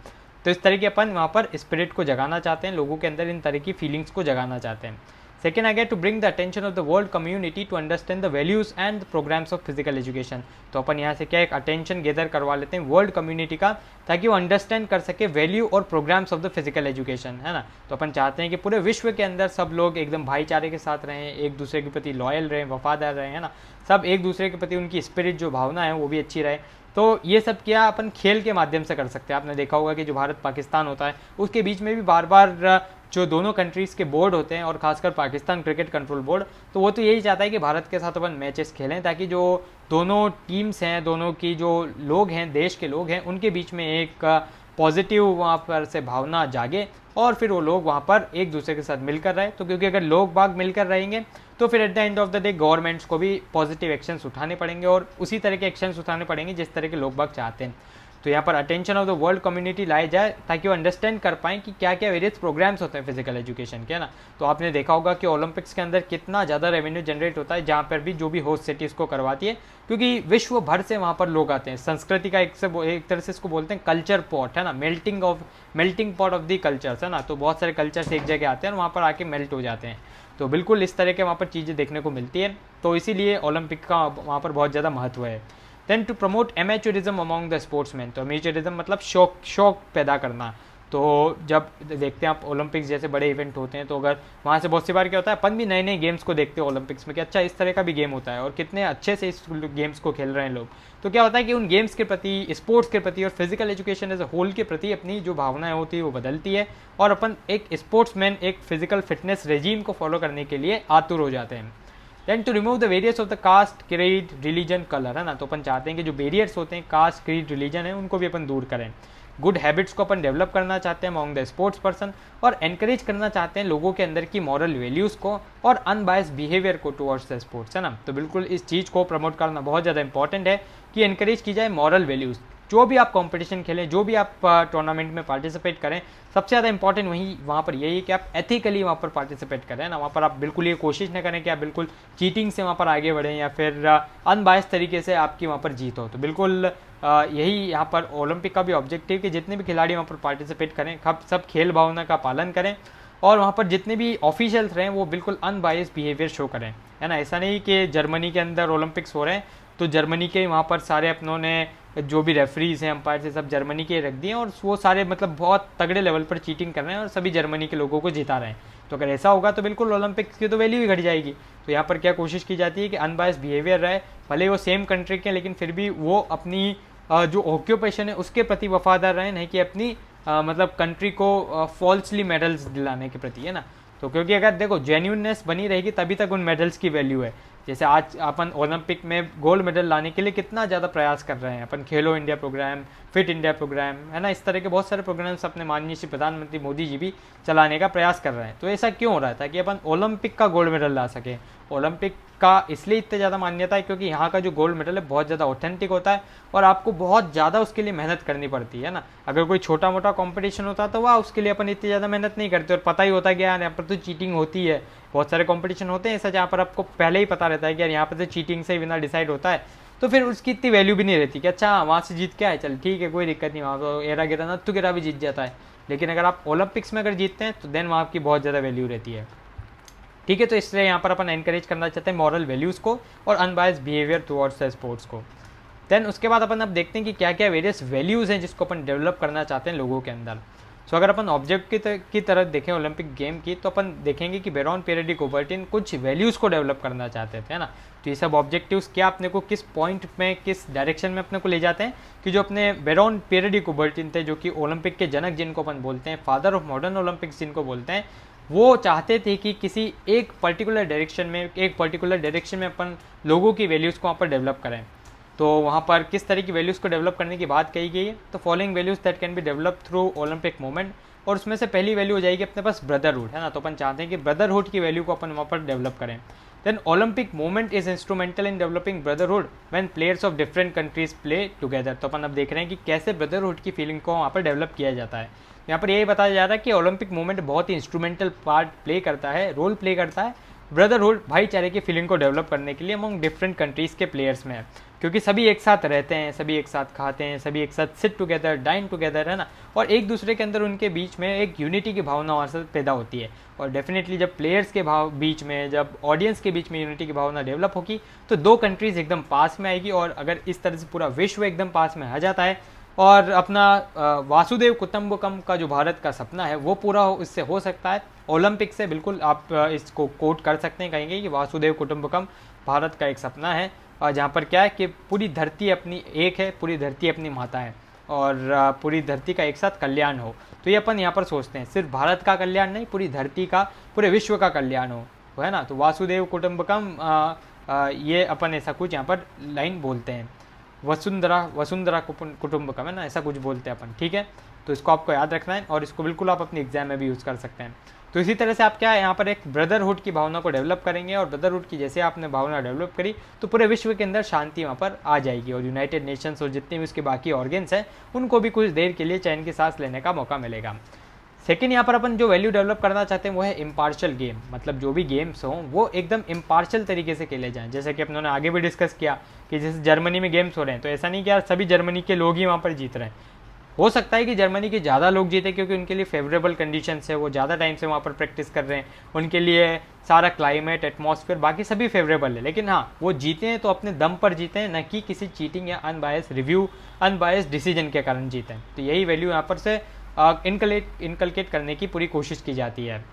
तो इस तरह के अपन वहाँ पर स्पिरिट को जगाना चाहते हैं, लोगों के अंदर इन तरह की फीलिंग्स को जगाना चाहते हैं। सेकेंड आ गया to bring the attention of the world community to understand the values and the programmes of physical education. तो अपन यहाँ से क्या एक अटेंशन गेदर करवा लेते हैं वर्ल्ड कम्युनिटी का, ताकि वो अंडरस्टैंड कर सके वैल्यू और programmes of the physical education, है ना। तो अपन चाहते हैं कि पूरे विश्व के अंदर सब लोग एकदम भाईचारे के साथ रहें, एक दूसरे के प्रति लॉयल रहें, वफादार रहें, है ना। सब एक दूसरे के प्रति उनकी स्पिरिट जो भावना है वो भी अच्छी रहे। तो ये सब क्या अपन खेल के माध्यम से कर सकते हैं। आपने देखा होगा कि जो भारत पाकिस्तान होता है उसके बीच में भी बार बार जो दोनों कंट्रीज़ के बोर्ड होते हैं, और खासकर पाकिस्तान क्रिकेट कंट्रोल बोर्ड, तो वो तो यही चाहता है कि भारत के साथ अपन मैचेस खेलें, ताकि जो दोनों टीम्स हैं, दोनों की जो लोग हैं, देश के लोग हैं, उनके बीच में एक पॉजिटिव वहाँ पर से भावना जागे और फिर वो लोग वहाँ पर एक दूसरे के साथ मिलकर रहे। तो क्योंकि अगर लोग बाग मिलकर रहेंगे तो फिर at the end of the day governments को भी पॉजिटिव एक्शंस उठाने पड़ेंगे और उसी तरह के एक्शंस उठाने पड़ेंगे जिस तरह के लोग बाग चाहते हैं। तो यहाँ पर attention of the world community लाए जाए ताकि वो अंडरस्टैंड कर पाएँ कि क्या क्या वेरियस प्रोग्राम्स होते हैं फिजिकल एजुकेशन के, है ना। तो आपने देखा होगा कि ओलंपिक्स के अंदर कितना ज़्यादा रेवेन्यू जनरेट होता है जहाँ पर भी जो भी होस्ट सिटीज़ को करवाती है, क्योंकि विश्व भर से वहाँ पर लोग आते हैं। संस्कृति का एक तरह से इसको बोलते हैं कल्चर पॉट, है ना, melting pot of the cultures, है ना। तो बहुत सारे कल्चर्स एक जगह आते हैं और वहाँ पर आके मेल्ट हो जाते हैं। तो बिल्कुल इस तरह के वहाँ पर चीज़ें देखने को मिलती है। तो इसीलिए ओलंपिक का वहाँ पर बहुत ज़्यादा महत्व है। Then to promote amateurism among the sportsman. तो एमेच्योरिज्म मतलब शौक पैदा करना। तो जब देखते हैं आप ओलंपिक्स जैसे बड़े इवेंट होते हैं तो अगर वहाँ से बहुत सी बार क्या होता है, अपन भी नए नए गेम्स को देखते हैं ओलंपिक्स में कि अच्छा इस तरह का भी गेम होता है और कितने अच्छे से इस गेम्स को खेल रहे हैं लोग। तो क्या होता है कि उन गेम्स के प्रति, स्पोर्ट्स के प्रति और physical education as a whole के प्रति अपनी जो भावनाएं होती है वो बदलती है और अपन एक स्पोर्ट्समैन, एक फिजिकल फिटनेस रेजीम को फॉलो करने के लिए आतुर हो जाते हैं। Then to remove the various of the caste, creed, religion, colour, है ना। तो अपन चाहते हैं कि जो बैरियर्स होते हैं कास्ट, क्रीड, रिलीजन है उनको भी अपन दूर करें। गुड हैबिट्स को अपन डेवलप करना चाहते हैं अमॉन्ग द स्पोर्ट्स पर्सन और एनकरेज करना चाहते हैं लोगों के अंदर की मॉरल वैल्यूज़ को और अनबायस्ड बिहेवियर को टुवर्ड्स द स्पोर्ट्स, है ना। तो बिल्कुल इस चीज़ को प्रमोट करना बहुत ज़्यादा इंपॉर्टेंट है कि एनकरेज की जाए मॉरल वैल्यूज़। जो भी आप कंपटीशन खेलें, जो भी आप टूर्नामेंट में पार्टिसिपेट करें, सबसे ज़्यादा इंपॉर्टेंट वहाँ पर यही है कि आप एथिकली वहाँ पर पार्टिसिपेट करें ना। वहाँ पर आप बिल्कुल ये कोशिश न करें कि आप बिल्कुल चीटिंग से वहाँ पर आगे बढ़ें या फिर अनबायस्ड तरीके से आपकी वहाँ पर जीत हो। तो बिल्कुल यही यहाँ पर ओलंपिक का भी ऑब्जेक्टिव कि जितने भी खिलाड़ी वहाँ पर पार्टिसिपेट करें सब खेल भावना का पालन करें और वहाँ पर जितने भी ऑफिशियल्स रहें वो बिल्कुल अनबायस्ड बिहेवियर शो करें, है ना। ऐसा नहीं कि जर्मनी के अंदर ओलंपिक्स हो रहे हैं तो जर्मनी के वहाँ पर सारे अपनों ने जो भी रेफरीज हैं, अंपायर से सब जर्मनी के रख दिए और वो सारे मतलब बहुत तगड़े लेवल पर चीटिंग कर रहे हैं और सभी जर्मनी के लोगों को जिता रहे हैं। तो अगर ऐसा होगा तो बिल्कुल ओलंपिक्स की तो वैल्यू ही घट जाएगी। तो यहाँ पर क्या कोशिश की जाती है कि अनबायस्ड बिहेवियर रहे, भले वो सेम कंट्री के लेकिन फिर भी वो अपनी जो ऑक्यूपेशन है उसके प्रति वफादार रहे, नहीं कि अपनी मतलब कंट्री को फॉल्सली मेडल्स दिलाने के प्रति, है ना। तो क्योंकि अगर देखो जेन्यूननेस बनी रहेगी तभी तक उन मेडल्स की वैल्यू है। जैसे आज अपन ओलंपिक में गोल्ड मेडल लाने के लिए कितना ज़्यादा प्रयास कर रहे हैं अपन, Khelo India programme, fit India programme, है ना। इस तरह के बहुत सारे प्रोग्राम्स अपने माननीय श्री प्रधानमंत्री मोदी जी भी चलाने का प्रयास कर रहे हैं। तो ऐसा क्यों हो रहा था कि अपन ओलंपिक का गोल्ड मेडल ला सकें। ओलंपिक का इसलिए इतने ज़्यादा मान्यता है क्योंकि यहाँ का जो गोल्ड मेडल है बहुत ज़्यादा ऑथेंटिक होता है और आपको बहुत ज़्यादा उसके लिए मेहनत करनी पड़ती है ना। अगर कोई छोटा मोटा कंपटीशन होता तो वह उसके लिए अपन इतनी ज़्यादा मेहनत नहीं करते और पता ही होता है कि यार यहाँ पर तो चीटिंग होती है। बहुत सारे कंपटीशन होते हैं ऐसा जहाँ पर आपको पहले ही पता रहता है कि यार यहाँ पर तो चीटिंग से ही बिना डिसाइड होता है, तो फिर उसकी इतनी वैल्यू भी नहीं रहती कि अच्छा वहाँ से जीत के आए, चल ठीक है कोई दिक्कत नहीं, वहाँ तो एरा गिरा नत्थु गिरा भी जीत जाता है। लेकिन अगर आप ओलंपिक्स में अगर जीतते हैं तो देन वहाँ आपकी बहुत ज़्यादा वैल्यू रहती है, ठीक है। तो इसलिए यहाँ पर अपन एनकरेज करना चाहते हैं मॉरल वैल्यूज़ को और unbiased behaviour towards the sports को। देन उसके बाद अपन अब देखते हैं कि क्या क्या वेरियस वैल्यूज़ हैं जिसको अपन डेवलप करना चाहते हैं लोगों के अंदर। सो अगर अपन ऑब्जेक्ट की तरह देखें ओलंपिक गेम की तो अपन देखेंगे कि बेरॉन पीरियड कोबर्टिन कुछ वैल्यूज़ को डेवलप करना चाहते थे, है ना। तो ये सब ऑब्जेक्टिव्स क्या अपने को किस पॉइंट में, किस डायरेक्शन में अपने को ले जाते हैं कि जो अपने बेरॉन पीरियड कोबर्टिन थे, जो कि ओलंपिक के जनक जिनको अपन बोलते हैं, फादर ऑफ मॉडर्न ओलंपिक्स जिनको बोलते हैं, वो चाहते थे कि किसी एक पर्टिकुलर डायरेक्शन में अपन लोगों की वैल्यूज़ को वहाँ पर डेवलप करें। तो वहाँ पर किस तरह की वैल्यूज़ को डेवलप करने की बात कही गई है, तो following values that can be develop through Olympic movement, और उसमें से पहली वैल्यू हो जाएगी अपने पास ब्रदरहुड, है ना। तो अपन चाहते हैं कि ब्रदरहुड की वैल्यू को अपन वहाँ पर डेवलप करें। Then Olympic movement is instrumental in developing brotherhood when players of different countries play together. तो अपन अब देख रहे हैं कि कैसे ब्रदरहुड की फीलिंग को वहाँ पर डेवलप किया जाता है। यहाँ पर यही बताया जा रहा है कि ओलंपिक मूवमेंट बहुत ही इंस्ट्रूमेंटल पार्ट प्ले करता है, रोल प्ले करता है ब्रदरहुड भाईचारे की फीलिंग को डेवलप करने के लिए अमंग डिफरेंट कंट्रीज़ के प्लेयर्स में, क्योंकि सभी एक साथ रहते हैं, सभी एक साथ खाते हैं, सभी एक साथ सिट टुगेदर, डाइन टुगेदर, है ना। और एक दूसरे के अंदर उनके बीच में एक यूनिटी की भावना वहाँ से पैदा होती है। और डेफिनेटली जब प्लेयर्स के बीच में, जब ऑडियंस के बीच में यूनिटी की भावना डेवलप होगी तो दो कंट्रीज़ एकदम पास में आएगी। और अगर इस तरह से पूरा विश्व एकदम पास में आ जाता है और अपना वासुदेव कुटुंबकम का जो भारत का सपना है वो पूरा इससे हो सकता है। ओलंपिक से बिल्कुल आप इसको कोट कर सकते हैं, कहेंगे कि वासुदेव कुटुंबकम भारत का एक सपना है, जहाँ पर क्या है कि पूरी धरती अपनी एक है, पूरी धरती अपनी माता है और पूरी धरती का एक साथ कल्याण हो। तो ये अपन यहाँ पर सोचते हैं सिर्फ भारत का कल्याण नहीं, पूरी धरती का, पूरे विश्व का कल्याण हो, है ना। तो वासुदेव कुटुंबकम ये अपन ऐसा कुछ यहाँ पर लाइन बोलते हैं। वसुंधरा वसुंधरा कुटुंबकम है ना, ऐसा कुछ बोलते हैं अपन, ठीक है। तो इसको आपको याद रखना है और इसको बिल्कुल आप अपनी एग्जाम में भी यूज़ कर सकते हैं। तो इसी तरह से आप क्या है यहाँ पर एक ब्रदरहुड की भावना को डेवलप करेंगे, और ब्रदरहुड की जैसे आपने भावना डेवलप करी तो पूरे विश्व के अंदर शांति वहाँ पर आ जाएगी, और यूनाइटेड नेशंस और जितने भी उसके बाकी ऑर्गेन्स हैं उनको भी कुछ देर के लिए चैन की सांस लेने का मौका मिलेगा। सेकेंड, यहाँ पर अपन जो वैल्यू डेवलप करना चाहते हैं वो है इम्पार्शियल गेम, मतलब जो भी गेम्स हों वो एकदम इम्पार्शियल तरीके से खेले जाएं। जैसे कि अपनों ने आगे भी डिस्कस किया कि जैसे जर्मनी में गेम्स हो रहे हैं, तो ऐसा नहीं कि यार सभी जर्मनी के लोग ही वहाँ पर जीत रहे हैं। हो सकता है कि जर्मनी के ज़्यादा लोग जीते क्योंकि उनके लिए फेवरेबल कंडीशंस है, वो ज़्यादा टाइम से वहाँ पर प्रैक्टिस कर रहे हैं, उनके लिए सारा क्लाइमेट, एटमॉस्फेयर, बाकी सभी फेवरेबल है। लेकिन हाँ, वो जीते हैं तो अपने दम पर जीते हैं, न कि किसी चीटिंग या अनबायस रिव्यू, अनबायस डिसीजन के कारण जीते हैं। तो यही वैल्यू यहाँ पर से इनकलकेट करने की पूरी कोशिश की जाती है।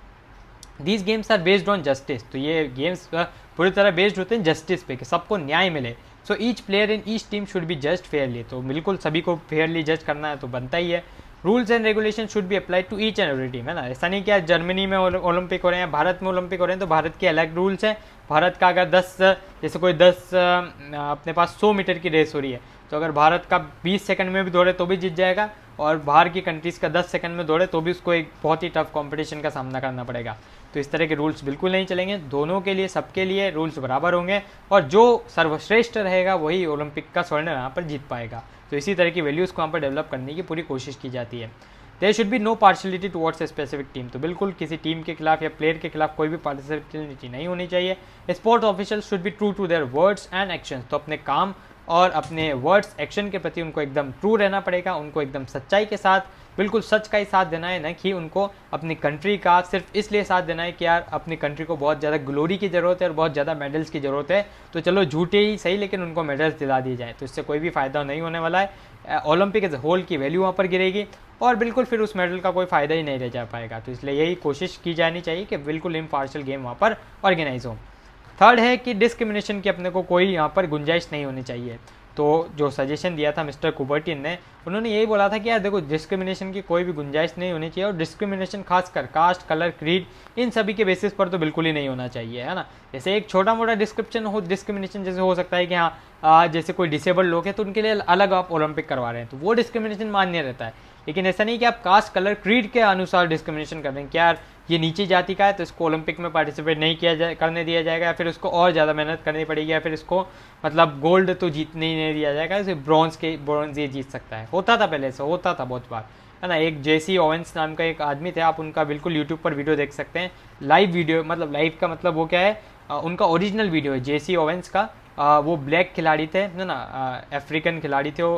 These games are based on justice, तो ये गेम्स पूरी तरह बेस्ड होते हैं जस्टिस पे कि सबको न्याय मिले। So each player in each team should be judged Fairlie, तो बिल्कुल सभी को फेयरली जज करना है तो बनता ही है। Rules and regulation should be applied to each and every team, है ना। ऐसा नहीं कि जर्मनी में ओलंपिक हो रहे हैं, भारत में ओलंपिक हो रहे हैं तो भारत के अलग रूल्स हैं। भारत का अगर 10 जैसे कोई 10 अपने पास 100 मीटर की रेस हो रही है, तो अगर भारत का 20 सेकंड में भी दौड़े तो भी जीत जाएगा, और बाहर की कंट्रीज़ का 10 सेकंड में दौड़े तो भी उसको एक बहुत ही टफ कंपटीशन का सामना करना पड़ेगा। तो इस तरह के रूल्स बिल्कुल नहीं चलेंगे, दोनों के लिए, सबके लिए रूल्स बराबर होंगे, और जो सर्वश्रेष्ठ रहेगा वही ओलंपिक का स्वर्ण यहाँ पर जीत पाएगा। तो इसी तरह की वैल्यूज़ को यहाँ पर डेवलप करने की पूरी कोशिश की जाती है। There should be no partiality towards a specific team, तो बिल्कुल किसी टीम के खिलाफ या प्लेयर के खिलाफ कोई भी पार्शलिटी नहीं होनी चाहिए। Sports official should be true to their words and actions, तो अपने काम और अपने वर्ड्स, एक्शन के प्रति उनको एकदम ट्रू रहना पड़ेगा, उनको एकदम सच्चाई के साथ, बिल्कुल सच का ही साथ देना है, न कि उनको अपनी कंट्री का सिर्फ इसलिए साथ देना है कि यार अपनी कंट्री को बहुत ज़्यादा ग्लोरी की ज़रूरत है और बहुत ज़्यादा मेडल्स की ज़रूरत है, तो चलो झूठे ही सही लेकिन उनको मेडल्स दिला दिए जाए। तो इससे कोई भी फ़ायदा नहीं होने वाला है, ओलंपिक एज होल की वैल्यू वहाँ पर गिरेगी, और बिल्कुल फिर उस मेडल का कोई फ़ायदा ही नहीं रह जा पाएगा। तो इसलिए यही कोशिश की जानी चाहिए कि बिल्कुल इम्पार्शियल गेम वहाँ पर ऑर्गेनाइज हो। थर्ड है कि डिस्क्रिमिनेशन की अपने को कोई यहाँ पर गुंजाइश नहीं होनी चाहिए। तो जो सजेशन दिया था मिस्टर कुबर्टिन ने, उन्होंने यही बोला था कि यार देखो, डिस्क्रिमिनेशन की कोई भी गुंजाइश नहीं होनी चाहिए, और डिस्क्रिमिनेशन खासकर कास्ट, कलर, क्रीड, इन सभी के बेसिस पर तो बिल्कुल ही नहीं होना चाहिए, है ना। जैसे एक छोटा मोटा डिस्क्रिमिनेशन जैसे हो सकता है कि हाँ जैसे कोई डिसेबल्ड लोग हैं तो उनके लिए अलग आप ओलंपिक करवा रहे हैं, तो वो डिस्क्रिमिनेशन मान्य रहता है। लेकिन ऐसा नहीं कि आप कास्ट, कलर, क्रीड के अनुसार डिस्क्रिमिनेशन कर रहे हैं कि यार ये नीची जाति का है तो इसको ओलंपिक में पार्टिसिपेट नहीं करने दिया जाएगा, या फिर उसको और ज़्यादा मेहनत करनी पड़ेगी, या फिर इसको मतलब गोल्ड तो जीतने ही नहीं दिया जाएगा, इसे ब्रॉन्ज ये जीत सकता है। होता था पहले, से होता था बहुत बार, है ना। एक जेसी ओवेंस नाम का एक आदमी थे, आप उनका बिल्कुल यूट्यूब पर वीडियो देख सकते हैं, लाइव वीडियो, मतलब लाइव का मतलब वो क्या है, उनका ओरिजिनल वीडियो है जेसी ओवेंस का। वो ब्लैक खिलाड़ी थे ना, अफ्रीकन खिलाड़ी थे, वो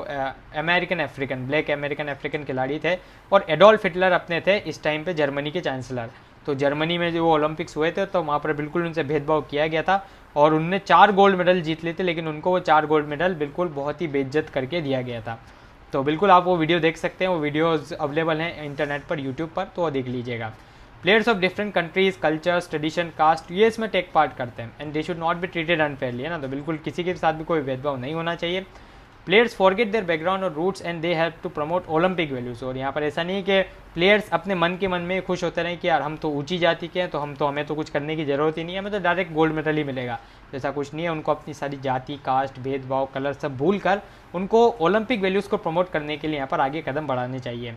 American African, black American African खिलाड़ी थे, और एडोल्फ हिटलर अपने थे इस टाइम पे जर्मनी के चांसलर। तो जर्मनी में जो वो ओलंपिक्स हुए थे तो वहाँ पर बिल्कुल उनसे भेदभाव किया गया था, और उनने 4 गोल्ड मेडल जीत लिए थे, लेकिन उनको वो 4 गोल्ड मेडल बिल्कुल बहुत ही बेइज्जत करके दिया गया था। तो बिल्कुल आप वो वीडियो देख सकते हैं, वो वीडियोज़ अवेलेबल हैं इंटरनेट पर, यूट्यूब पर, तो वो देख लीजिएगा। Players of different countries, cultures, tradition, caste, ये इसमें टेक पार्ट करते हैं, and they should not be treated unfairly, है ना। तो बिल्कुल किसी के साथ भी कोई भेदभाव नहीं होना चाहिए। प्लेयर्स फॉरगेट देयर बैकग्राउंड और roots and they have to promote Olympic values, और यहाँ पर ऐसा नहीं कि प्लेयर्स अपने मन के मन में खुश होते रहे कि यार हम तो ऊंची जाति के हैं तो हमें तो कुछ करने की ज़रूरत ही नहीं है, हमें तो डायरेक्ट गोल्ड मेडल ही मिलेगा, जैसा कुछ नहीं है। उनको अपनी सारी जाति, कास्ट, भेदभाव, कलर सब भूल कर उनको ओलंपिक वैल्यूज़ को प्रमोट करने के लिए यहाँ पर आगे कदम बढ़ाने चाहिए।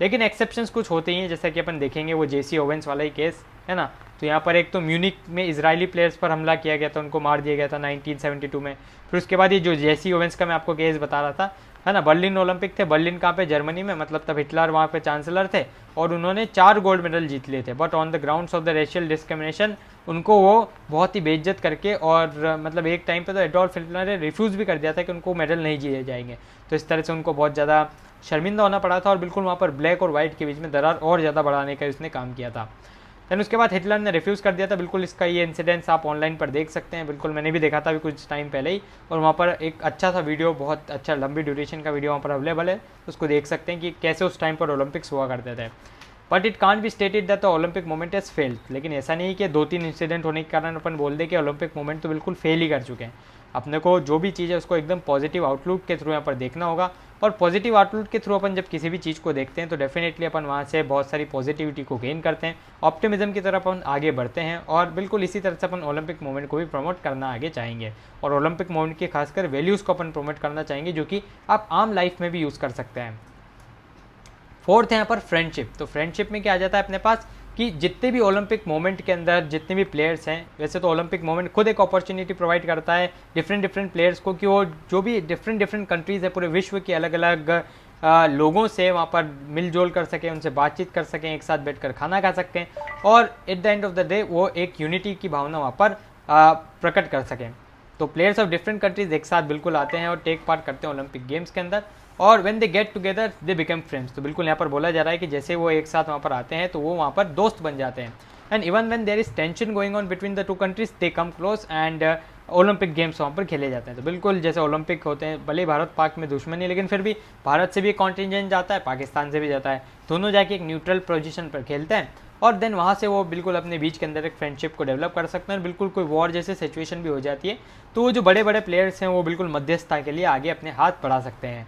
लेकिन एक्सेप्शंस कुछ होते ही हैं, जैसा कि अपन देखेंगे वो जेसी ओवेंस वाला ही केस, है ना। तो यहाँ पर एक तो म्यूनिक में इजरायली प्लेयर्स पर हमला किया गया था, उनको मार दिया गया था 1972 में। फिर उसके बाद ये जो जेसी ओवेंस का मैं आपको केस बता रहा था, है ना, बर्लिन ओलंपिक थे, बर्लिन कहाँ पे, जर्मनी में, मतलब तब हिटलर वहाँ पे चांसलर थे, और उन्होंने 4 गोल्ड मेडल जीत लिए थे, but on the grounds of the racial discrimination उनको वो बहुत ही बेइज्जत करके, और मतलब एक टाइम पे तो एडोल्फ हिटलर ने रिफ्यूज़ भी कर दिया था कि उनको मेडल नहीं दिए जाएंगे। तो इस तरह से उनको बहुत ज़्यादा शर्मिंदा होना पड़ा था, और बिल्कुल वहाँ पर ब्लैक और वाइट के बीच में दरार और ज़्यादा बढ़ाने का उसने काम किया था। दैन उसके बाद हिटलर ने रिफ्यूज़ कर दिया था। बिल्कुल इसका ये इंसिडेंट्स आप ऑनलाइन पर देख सकते हैं, बिल्कुल मैंने भी देखा था अभी कुछ टाइम पहले ही, और वहाँ पर एक अच्छा सा वीडियो, बहुत अच्छा लंबी ड्यूरेशन का वीडियो वहाँ पर अवेलेबल है, उसको देख सकते हैं कि कैसे उस टाइम पर ओलंपिक्स हुआ करते थे। But it can't be stated that the Olympic moment is failed, लेकिन ऐसा नहीं कि 2-3 इंसिडेंट होने के कारण अपन बोल दें कि ओलंपिक मोमेंट तो बिल्कुल फेल ही कर चुके हैं। अपने को जो भी चीज़ है उसको एकदम पॉजिटिव आउटलुक के थ्रू यहाँ पर देखना होगा, और पॉजिटिव आउटलुक के थ्रू अपन जब किसी भी चीज़ को देखते हैं तो डेफिनेटली अपन वहाँ से बहुत सारी पॉजिटिविटी को गेन करते हैं, ऑप्टिमिज्म की तरफ अपन आगे बढ़ते हैं और बिल्कुल इसी तरह से अपन ओलंपिक मूवमेंट को भी प्रमोट करना आगे चाहेंगे और ओलंपिक मूवमेंट के खासकर वैल्यूज़ को अपन प्रमोट करना चाहेंगे जो कि आप आम लाइफ में भी यूज़ कर सकते हैं। फोर्थ है यहाँ पर फ्रेंडशिप। तो फ्रेंडशिप में क्या आ जाता है अपने पास कि जितने भी ओलंपिक मोमेंट के अंदर जितने भी प्लेयर्स हैं, वैसे तो ओलंपिक मोमेंट खुद एक अपॉर्चुनिटी प्रोवाइड करता है डिफरेंट प्लेयर्स को कि वो जो भी डिफरेंट कंट्रीज़ है पूरे विश्व के अलग अलग लोगों से वहाँ पर मिलजोल कर सकें, उनसे बातचीत कर सकें, एक साथ बैठकर खाना खा सकते हैं और at the end of the day वो एक यूनिटी की भावना वहाँ पर प्रकट कर सकें। तो प्लेयर्स ऑफ डिफरेंट कंट्रीज एक साथ बिल्कुल आते हैं और टेक पार्ट करते हैं ओलंपिक गेम्स के अंदर और when they get together they become friends. तो बिल्कुल यहाँ पर बोला जा रहा है कि जैसे वो एक साथ वहाँ पर आते हैं तो वो वहाँ पर दोस्त बन जाते हैं and even when there is tension going on between the two countries they come close and Olympic games वहाँ पर खेले जाते हैं। तो बिल्कुल जैसे ओलंपिक होते हैं, भले भारत पाक में दुश्मनी लेकिन फिर भी भारत से भी कॉन्टिजेंट जाता है, पाकिस्तान से भी जाता है, दोनों जाके एक न्यूट्रल पोजीशन पर खेलते हैं और देन वहाँ से वो बिल्कुल अपने बीच के अंदर एक फ्रेंडशिप को डेवलप कर सकते हैं और बिल्कुल कोई वॉर जैसे सिचुएशन भी हो जाती है तो वो जो बड़े बड़े प्लेयर्स हैं वो बिल्कुल मध्यस्थता के लिए आगे अपने हाथ बढ़ा सकते हैं।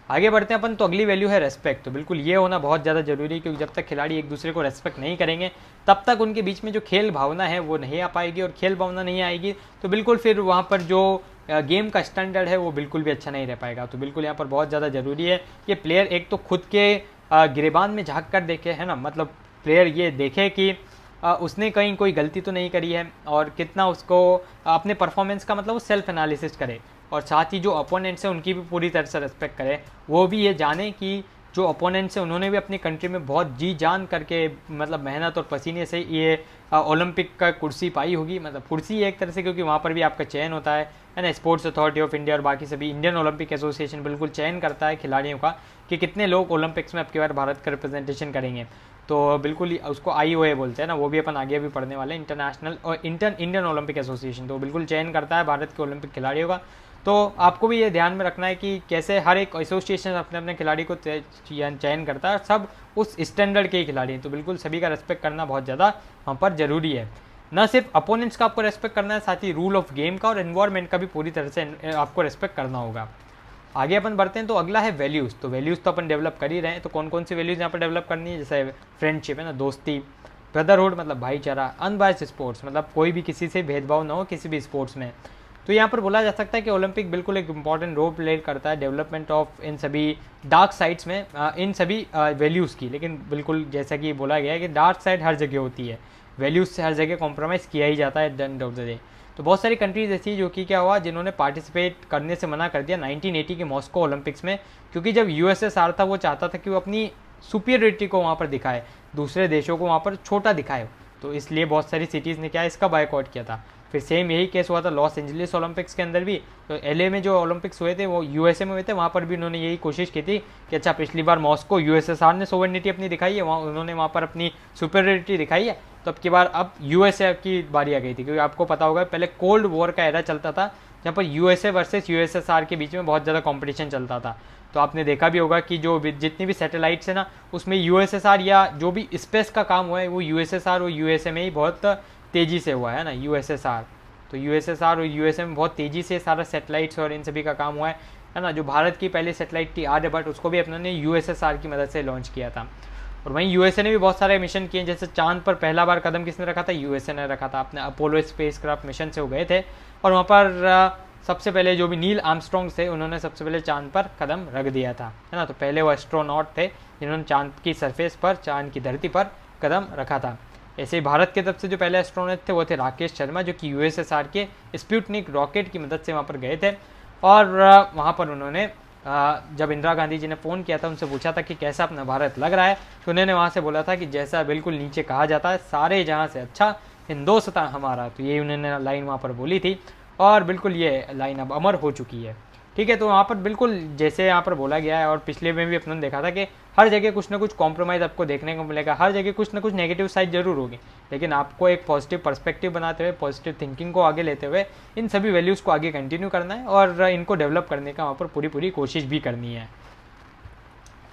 आगे बढ़ते हैं अपन, तो अगली वैल्यू है रेस्पेक्ट। तो बिल्कुल ये होना बहुत ज़्यादा जरूरी है क्योंकि जब तक खिलाड़ी एक दूसरे को रेस्पेक्ट नहीं करेंगे तब तक उनके बीच में जो खेल भावना है वो नहीं आ पाएगी और खेल भावना नहीं आएगी तो बिल्कुल फिर वहाँ पर जो गेम का स्टैंडर्ड है वो बिल्कुल भी अच्छा नहीं रह पाएगा। तो बिल्कुल यहाँ पर बहुत ज़्यादा ज़रूरी है कि प्लेयर एक तो खुद के गिरेबान में झाँक कर देखे, है ना, मतलब प्लेयर ये देखे कि उसने कहीं कोई गलती तो नहीं करी है और कितना उसको अपने परफॉर्मेंस का मतलब वो सेल्फ एनालिसिस करे और साथ ही जो अपोनेंट्स हैं उनकी भी पूरी तरह से रेस्पेक्ट करे। वो भी ये जाने कि जो अपोनेंट्स हैं उन्होंने भी अपनी कंट्री में बहुत जी जान करके मतलब मेहनत और पसीने से ये ओलंपिक का कुर्सी पाई होगी, मतलब कुर्सी एक तरह से क्योंकि वहाँ पर भी आपका चयन होता है ना। स्पोर्ट्स अथॉरिटी ऑफ इंडिया और बाकी सभी इंडियन ओलंपिक एसोसिएशन बिल्कुल चयन करता है खिलाड़ियों का कि कितने लोग ओलंपिक्स में अब की बार भारत का रिप्रेजेंटेशन करेंगे। तो बिल्कुल उसको IOA बोलते हैं ना, वो भी अपन आगे भी पढ़ने वाले, इंटरनेशनल और इंडियन ओलंपिक एसोसिएशन। तो बिल्कुल चयन करता है भारत के ओलंपिक खिलाड़ियों का। तो आपको भी ये ध्यान में रखना है कि कैसे हर एक एसोसिएशन अपने अपने खिलाड़ी को चयन करता है, सब उस स्टैंडर्ड के ही खिलाड़ी हैं। तो बिल्कुल सभी का रेस्पेक्ट करना बहुत ज़्यादा वहाँ पर ज़रूरी है। न सिर्फ अपोनेंट्स का आपको रेस्पेक्ट करना है, साथ ही रूल ऑफ गेम का और एनवायरनमेंट का भी पूरी तरह से आपको रेस्पेक्ट करना होगा। आगे अपन बढ़ते हैं, तो अगला है वैल्यूज़। तो वैल्यूज़ तो अपन डेवलप कर ही रहे हैं, तो कौन कौन सी वैल्यूज़ यहाँ पर डेवलप करनी है, जैसे फ्रेंडशिप है ना, दोस्ती, ब्रदरहुड मतलब भाईचारा, अनबायस्ड स्पोर्ट्स मतलब कोई भी किसी से भेदभाव ना हो किसी भी स्पोर्ट्स में। तो यहाँ पर बोला जा सकता है कि ओलंपिक बिल्कुल एक इंपॉर्टेंट रोल प्ले करता है डेवलपमेंट ऑफ इन सभी डार्क साइड्स में, इन सभी वैल्यूज़ की। लेकिन बिल्कुल जैसा कि बोला गया है कि डार्क साइड हर जगह होती है, वैल्यूज़ से हर जगह कॉम्प्रोमाइज़ किया ही जाता है at the end of the day. तो बहुत सारी कंट्रीज ऐसी है जो कि क्या हुआ, जिन्होंने पार्टिसिपेट करने से मना कर दिया 1980 के मॉस्को ओलंपिक्स में, क्योंकि जब USSR था वो चाहता था कि वो अपनी सुपीरियरिटी को वहाँ पर दिखाए, दूसरे देशों को वहाँ पर छोटा दिखाए। तो इसलिए बहुत सारी सिटीज़ ने क्या इसका बायकॉट किया था। फिर सेम यही केस हुआ था लॉस एंजलिस ओलंपिक्स के अंदर भी। तो LA में जो ओलंपिक्स हुए थे वो USA में हुए थे, वहाँ पर भी उन्होंने यही कोशिश की थी कि अच्छा पिछली बार मॉस्को USSR ने सोवरेनिटी अपनी दिखाई है, वहाँ उन्होंने वहाँ पर अपनी सुपीरियरिटी दिखाई है, तो अब की बार अब USA की बारी आ गई थी। क्योंकि आपको पता होगा पहले कोल्ड वॉर का एरा चलता था जहाँ पर USA वर्सेस USSR के बीच में बहुत ज़्यादा कॉम्पिटिशन चलता था। तो आपने देखा भी होगा कि जो जितनी भी सैटेलाइट्स है ना उसमें USSR या जो भी स्पेस का काम हुआ है वो USSR और USA में ही बहुत तेज़ी से हुआ है ना, USSR। तो USSR और USA में बहुत तेज़ी से सारा सैटेलाइट्स और इन सभी का काम हुआ है ना। जो भारत की पहली सैटेलाइट थी आर्यभट्ट, उसको भी अपने USSR की मदद से लॉन्च किया था। और वहीं USA ने भी बहुत सारे मिशन किए, जैसे चांद पर पहला बार कदम किसने रखा था, USA ने रखा था, अपने अपोलो स्पेसक्राफ्ट मिशन से वो गए थे। और वहाँ पर सबसे पहले जो भी नील आर्मस्ट्रॉन्ग थे उन्होंने सबसे पहले चांद पर कदम रख दिया था, है ना। तो पहले वो एस्ट्रोनॉट थे जिन्होंने चांद की सरफेस पर, चांद की धरती पर कदम रखा था। ऐसे ही भारत की तरफ से जो पहले एस्ट्रोनॉट थे वो थे राकेश शर्मा, जो कि USSR के स्पुतनिक रॉकेट की मदद से वहाँ पर गए थे। और वहाँ पर उन्होंने जब इंदिरा गांधी जी ने फ़ोन किया था, उनसे पूछा था कि कैसा अपना भारत लग रहा है, तो उन्होंने वहाँ से बोला था कि जैसा बिल्कुल नीचे कहा जाता है सारे जहाँ से अच्छा हिंदुस्तान हमारा। तो ये उन्होंने लाइन वहाँ पर बोली थी और बिल्कुल ये लाइन अब अमर हो चुकी है। ठीक है, तो वहाँ पर बिल्कुल जैसे यहाँ पर बोला गया है और पिछले में भी अपने देखा था कि हर जगह कुछ ना कुछ कॉम्प्रोमाइज़ आपको देखने को मिलेगा, हर जगह कुछ ना कुछ नेगेटिव साइड जरूर होगी, लेकिन आपको एक पॉजिटिव पर्सपेक्टिव बनाते हुए, पॉजिटिव थिंकिंग को आगे लेते हुए इन सभी वैल्यूज़ को आगे कंटिन्यू करना है और इनको डेवलप करने का वहाँ पर पूरी कोशिश भी करनी है।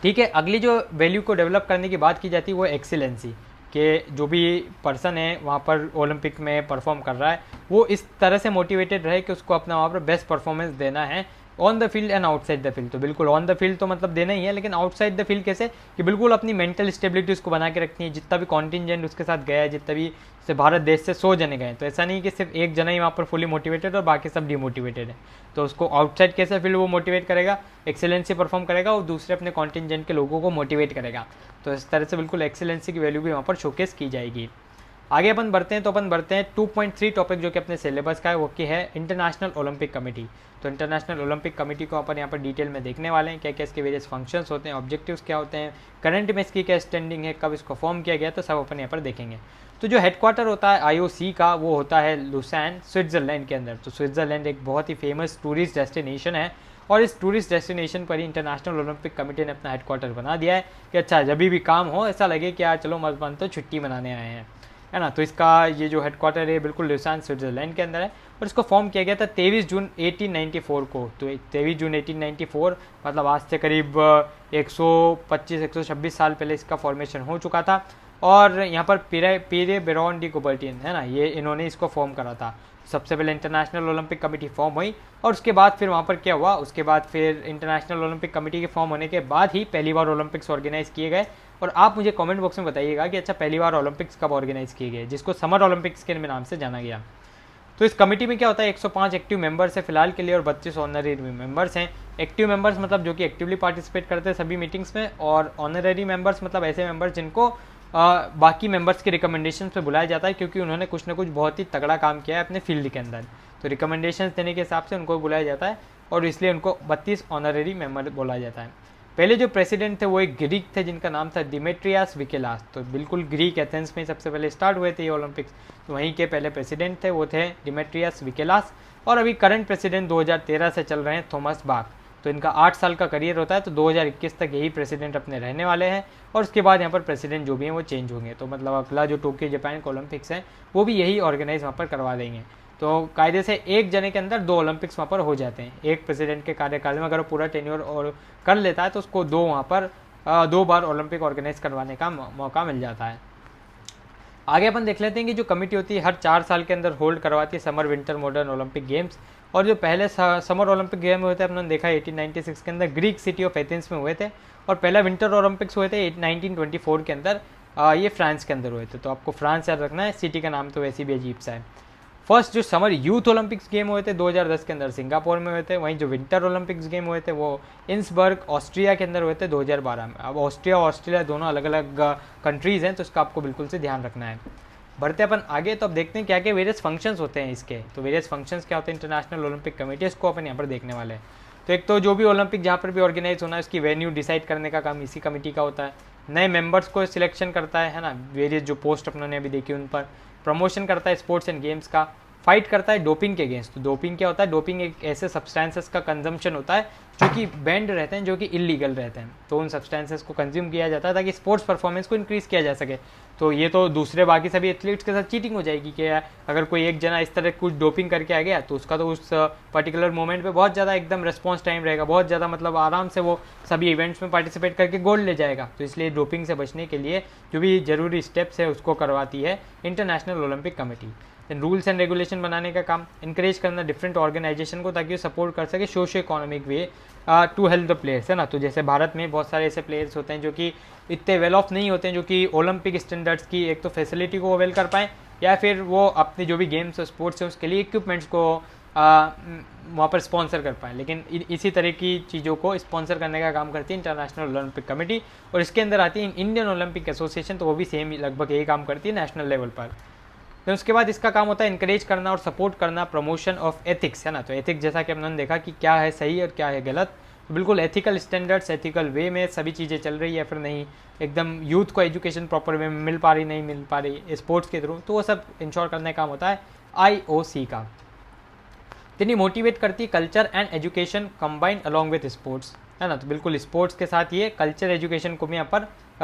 ठीक है, अगली जो वैल्यू को डेवलप करने की बात की जाती है वो एक्सीलेंसी, कि जो भी पर्सन है वहाँ पर ओलंपिक में परफॉर्म कर रहा है वो इस तरह से मोटिवेटेड रहे कि उसको अपना वहाँ पर बेस्ट परफॉर्मेंस देना है, on the field and outside the field. तो बिल्कुल ऑन द फील्ड तो मतलब देना ही है, लेकिन आउटसाइड द फील्ड कैसे कि बिल्कुल अपनी मेंटल स्टेबिलिटी उसको बना के रखनी है। जितना भी कॉन्टिजेंट उसके साथ गया है, जितना भी से भारत देश से 100 जने गए, तो ऐसा नहीं कि सिर्फ एक जना ही वहाँ पर फुली मोटिवेटेड और बाकी सब डिमोटिवेटेड है। तो उसको आउटसाइड कैसे फील्ड वो मोटिवेट करेगा, एक्सेलेंसी परफॉर्म करेगा और दूसरे अपने कॉन्टिजेंट के लोगों को मोटिवेट करेगा। तो इस तरह से बिल्कुल एक्सेलेंसी की वैल्यू भी वहाँ पर शोकेस की जाएगी। आगे अपन बढ़ते हैं, तो अपन बढ़ते हैं 2.3 टॉपिक जो कि अपने सिलेबस का है, वो की है इंटरनेशनल ओलंपिक कमेटी। तो इंटरनेशनल ओलंपिक कमेटी को अपन यहाँ पर डिटेल में देखने वाले हैं, क्या क्या इसके वेरियस फंक्शंस होते हैं, ऑब्जेक्टिव्स क्या होते हैं, करंट में इसकी क्या स्टैंडिंग है, कब इसको फॉर्म किया गया, तो सब अपन यहाँ पर देखेंगे। तो जो हेडक्वार्टर होता है IOC का वो होता है लुसैन, स्विट्जरलैंड के अंदर। तो स्विट्जरलैंड एक बहुत ही फेमस टूरिस्ट डेस्टिनेशन है और इस टूरिस्ट डेस्टिनेशन पर ही इंटरनेशनल ओलंपिक कमेटी ने अपना हेडक्वार्टर बना दिया है कि अच्छा जब भी काम हो ऐसा लगे कि यार चलो मजमान तो छुट्टी मनाने आए हैं, है ना। तो इसका ये जो हेडक्वार्टर है बिल्कुल लुसैन स्विट्जरलैंड के अंदर है और इसको फॉर्म किया गया था 23 जून 1894 को। तो 23 जून 1894 मतलब आज से करीब 125-126 साल पहले इसका फॉर्मेशन हो चुका था। और यहाँ पर पीरे बेरोन डी कुबर्टिन, है ना, ये इन्होंने इसको फॉर्म करा था। सबसे पहले इंटरनेशनल ओलंपिक कमेटी फॉर्म हुई और उसके बाद फिर वहाँ पर क्या हुआ, उसके बाद फिर इंटरनेशनल ओलंपिक कमेटी के फॉर्म होने के बाद ही पहली बार ओलंपिक्स ऑर्गेनाइज किए गए। और आप मुझे कमेंट बॉक्स में बताइएगा कि अच्छा पहली बार ओलंपिक्स कब ऑर्गेनाइज किए गए, जिसको समर ओलंपिक्स के नाम से जाना गया। तो इस कमेटी में क्या होता है, 105 एक्टिव मेंबर्स है फिलहाल के लिए और 32 ऑनररी मेंबर्स हैं। एक्टिव मेंबर्स मतलब जो कि एक्टिवली पार्टिसिपेट करते हैं सभी मीटिंग्स में, और ऑनररी मेंबर्स मतलब ऐसे मेंबर्स जिनको बाकी मेंबर्स के रिकमेंडेशन पे बुलाया जाता है क्योंकि उन्होंने कुछ ना कुछ बहुत ही तगड़ा काम किया है अपने फील्ड के अंदर। तो रिकमेंडेशन देने के हिसाब से उनको बुलाया जाता है और इसलिए उनको 32 ऑनररी मेंबर बोला जाता है। पहले जो प्रेसिडेंट थे वो एक ग्रीक थे जिनका नाम था डिमेट्रियास विकेलास। तो बिल्कुल ग्रीक एथेंस में सबसे पहले स्टार्ट हुए थे ये ओलंपिक्स, तो वहीं के पहले प्रेसिडेंट थे वो थे डिमेट्रियास विकेलास। और अभी करंट प्रेसिडेंट 2013 से चल रहे हैं थॉमस बाक। तो इनका 8 साल का करियर होता है, तो 2021 तक यही प्रेसिडेंट अपने रहने वाले हैं और उसके बाद यहाँ पर प्रेसिडेंट जो भी हैं वो चेंज होंगे। तो मतलब अगला जो टोक्यो जापान का ओलंपिक्स है वो भी यही ऑर्गेनाइज वहाँ पर करवा देंगे। तो कायदे से एक जने के अंदर 2 ओलंपिक्स वहाँ पर हो जाते हैं। एक प्रेसिडेंट के कार्यकाल में अगर वो पूरा टेन्योर और कर लेता है तो उसको 2 वहाँ पर 2 बार ओलंपिक ऑर्गेनाइज करवाने का मौका मिल जाता है। आगे अपन देख लेते हैं कि जो कमेटी होती है हर 4 साल के अंदर होल्ड करवाती है summer winter modern Olympic games. और जो पहले समर ओलंपिक गेम हुए थे अपने देखा 1896 के अंदर ग्रीक सिटी ऑफ एथेंस में हुए थे, और पहला विंटर ओलंपिक्स हुए थे 1924 के अंदर, ये फ्रांस के अंदर हुए थे। तो आपको फ्रांस याद रखना है, सिटी का नाम तो वैसे भी अजीब सा है। फर्स्ट जो समर यूथ ओलंपिक्स गेम हुए थे 2010 के अंदर सिंगापुर में हुए थे। वहीं जो विंटर ओलंपिक्स गेम हुए थे वो इंसबर्ग ऑस्ट्रिया के अंदर हुए थे 2012 में। अब ऑस्ट्रिया और ऑस्ट्रेलिया दोनों अलग अलग कंट्रीज़ हैं, तो इसका आपको बिल्कुल से ध्यान रखना है। बढ़ते अपन आगे, तो अब देखते हैं क्या क्या वेरियस फंक्शंस होते हैं इसके। तो वेरियस फंक्शंस क्या होते हैं इंटरनेशनल ओलंपिक कमेटी, इसको अपन यहाँ पर देखने वाले हैं। तो एक तो जो भी ओलंपिक जहाँ पर भी ऑर्गेनाइज होना है उसकी वेन्यू डिसाइड करने का काम इसी कमेटी का होता है। नए मेंबर्स को सिलेक्शन करता है ना, वेरियस जो पोस्ट अपनों ने अभी देखी उन पर। प्रमोशन करता है स्पोर्ट्स एंड गेम्स का। फाइट करता है डोपिंग के अगेंस्ट। तो डोपिंग क्या होता है, डोपिंग एक ऐसे सब्सटेंसेस का कंजम्पशन होता है जो कि बैंड रहते हैं, जो कि इलीगल रहते हैं। तो उन सब्सटेंसेस को कंज्यूम किया जाता है ताकि स्पोर्ट्स परफॉर्मेंस को इंक्रीज़ किया जा सके। तो ये तो दूसरे बाकी सभी एथलीट्स के साथ चीटिंग हो जाएगी कि अगर कोई एक जना इस तरह कुछ डोपिंग करके आ गया तो उसका तो उस पर्टिकुलर मोमेंट पे बहुत ज़्यादा एकदम रिस्पॉन्स टाइम रहेगा, बहुत ज़्यादा मतलब आराम से वो सभी इवेंट्स में पार्टिसिपेट करके गोल्ड ले जाएगा। तो इसलिए डोपिंग से बचने के लिए जो भी ज़रूरी स्टेप्स है उसको करवाती है international Olympic committee. Rules and regulation बनाने का काम, इंकरेज करना डिफरेंट ऑर्गेनाइजेशन को ताकि वो सपोर्ट कर सके socio economic way to help the players, है ना। तो जैसे भारत में बहुत सारे ऐसे प्लेयर्स होते हैं जो कि इतने वेल ऑफ नहीं होते हैं, जो कि ओलंपिक स्टैंडर्ड्स की एक तो फैसिलिटी को अवेल कर पाएँ या फिर वो अपने जो भी गेम्स और स्पोर्ट्स हैं उसके लिए इक्विपमेंट्स को वहाँ पर स्पॉन्सर कर पाएँ। लेकिन इसी तरह की चीज़ों को स्पॉन्सर करने का काम करती है इंटरनेशनल ओलंपिक कमेटी, और इसके अंदर आती है इंडियन ओलंपिक एसोसिएशन। तो वो भी सेम लगभग यही काम करती है नेशनल लेवल पर। तो उसके बाद इसका काम होता है इनकरेज करना और सपोर्ट करना प्रमोशन ऑफ एथिक्स, है ना। तो एथिक्स जैसा कि हमने देखा कि क्या है सही और क्या है गलत, तो बिल्कुल एथिकल स्टैंडर्ड्स एथिकल वे में सभी चीज़ें चल रही है फिर नहीं, एकदम यूथ को एजुकेशन प्रॉपर वे में मिल पा रही नहीं मिल पा रही स्पोर्ट्स के थ्रू, तो वो सब इंश्योर करने का काम होता है IOC का। इतनी मोटिवेट करती culture and education combined along with sports, है ना। तो बिल्कुल स्पोर्ट्स के साथ ये कल्चर एजुकेशन को भी यहाँ पर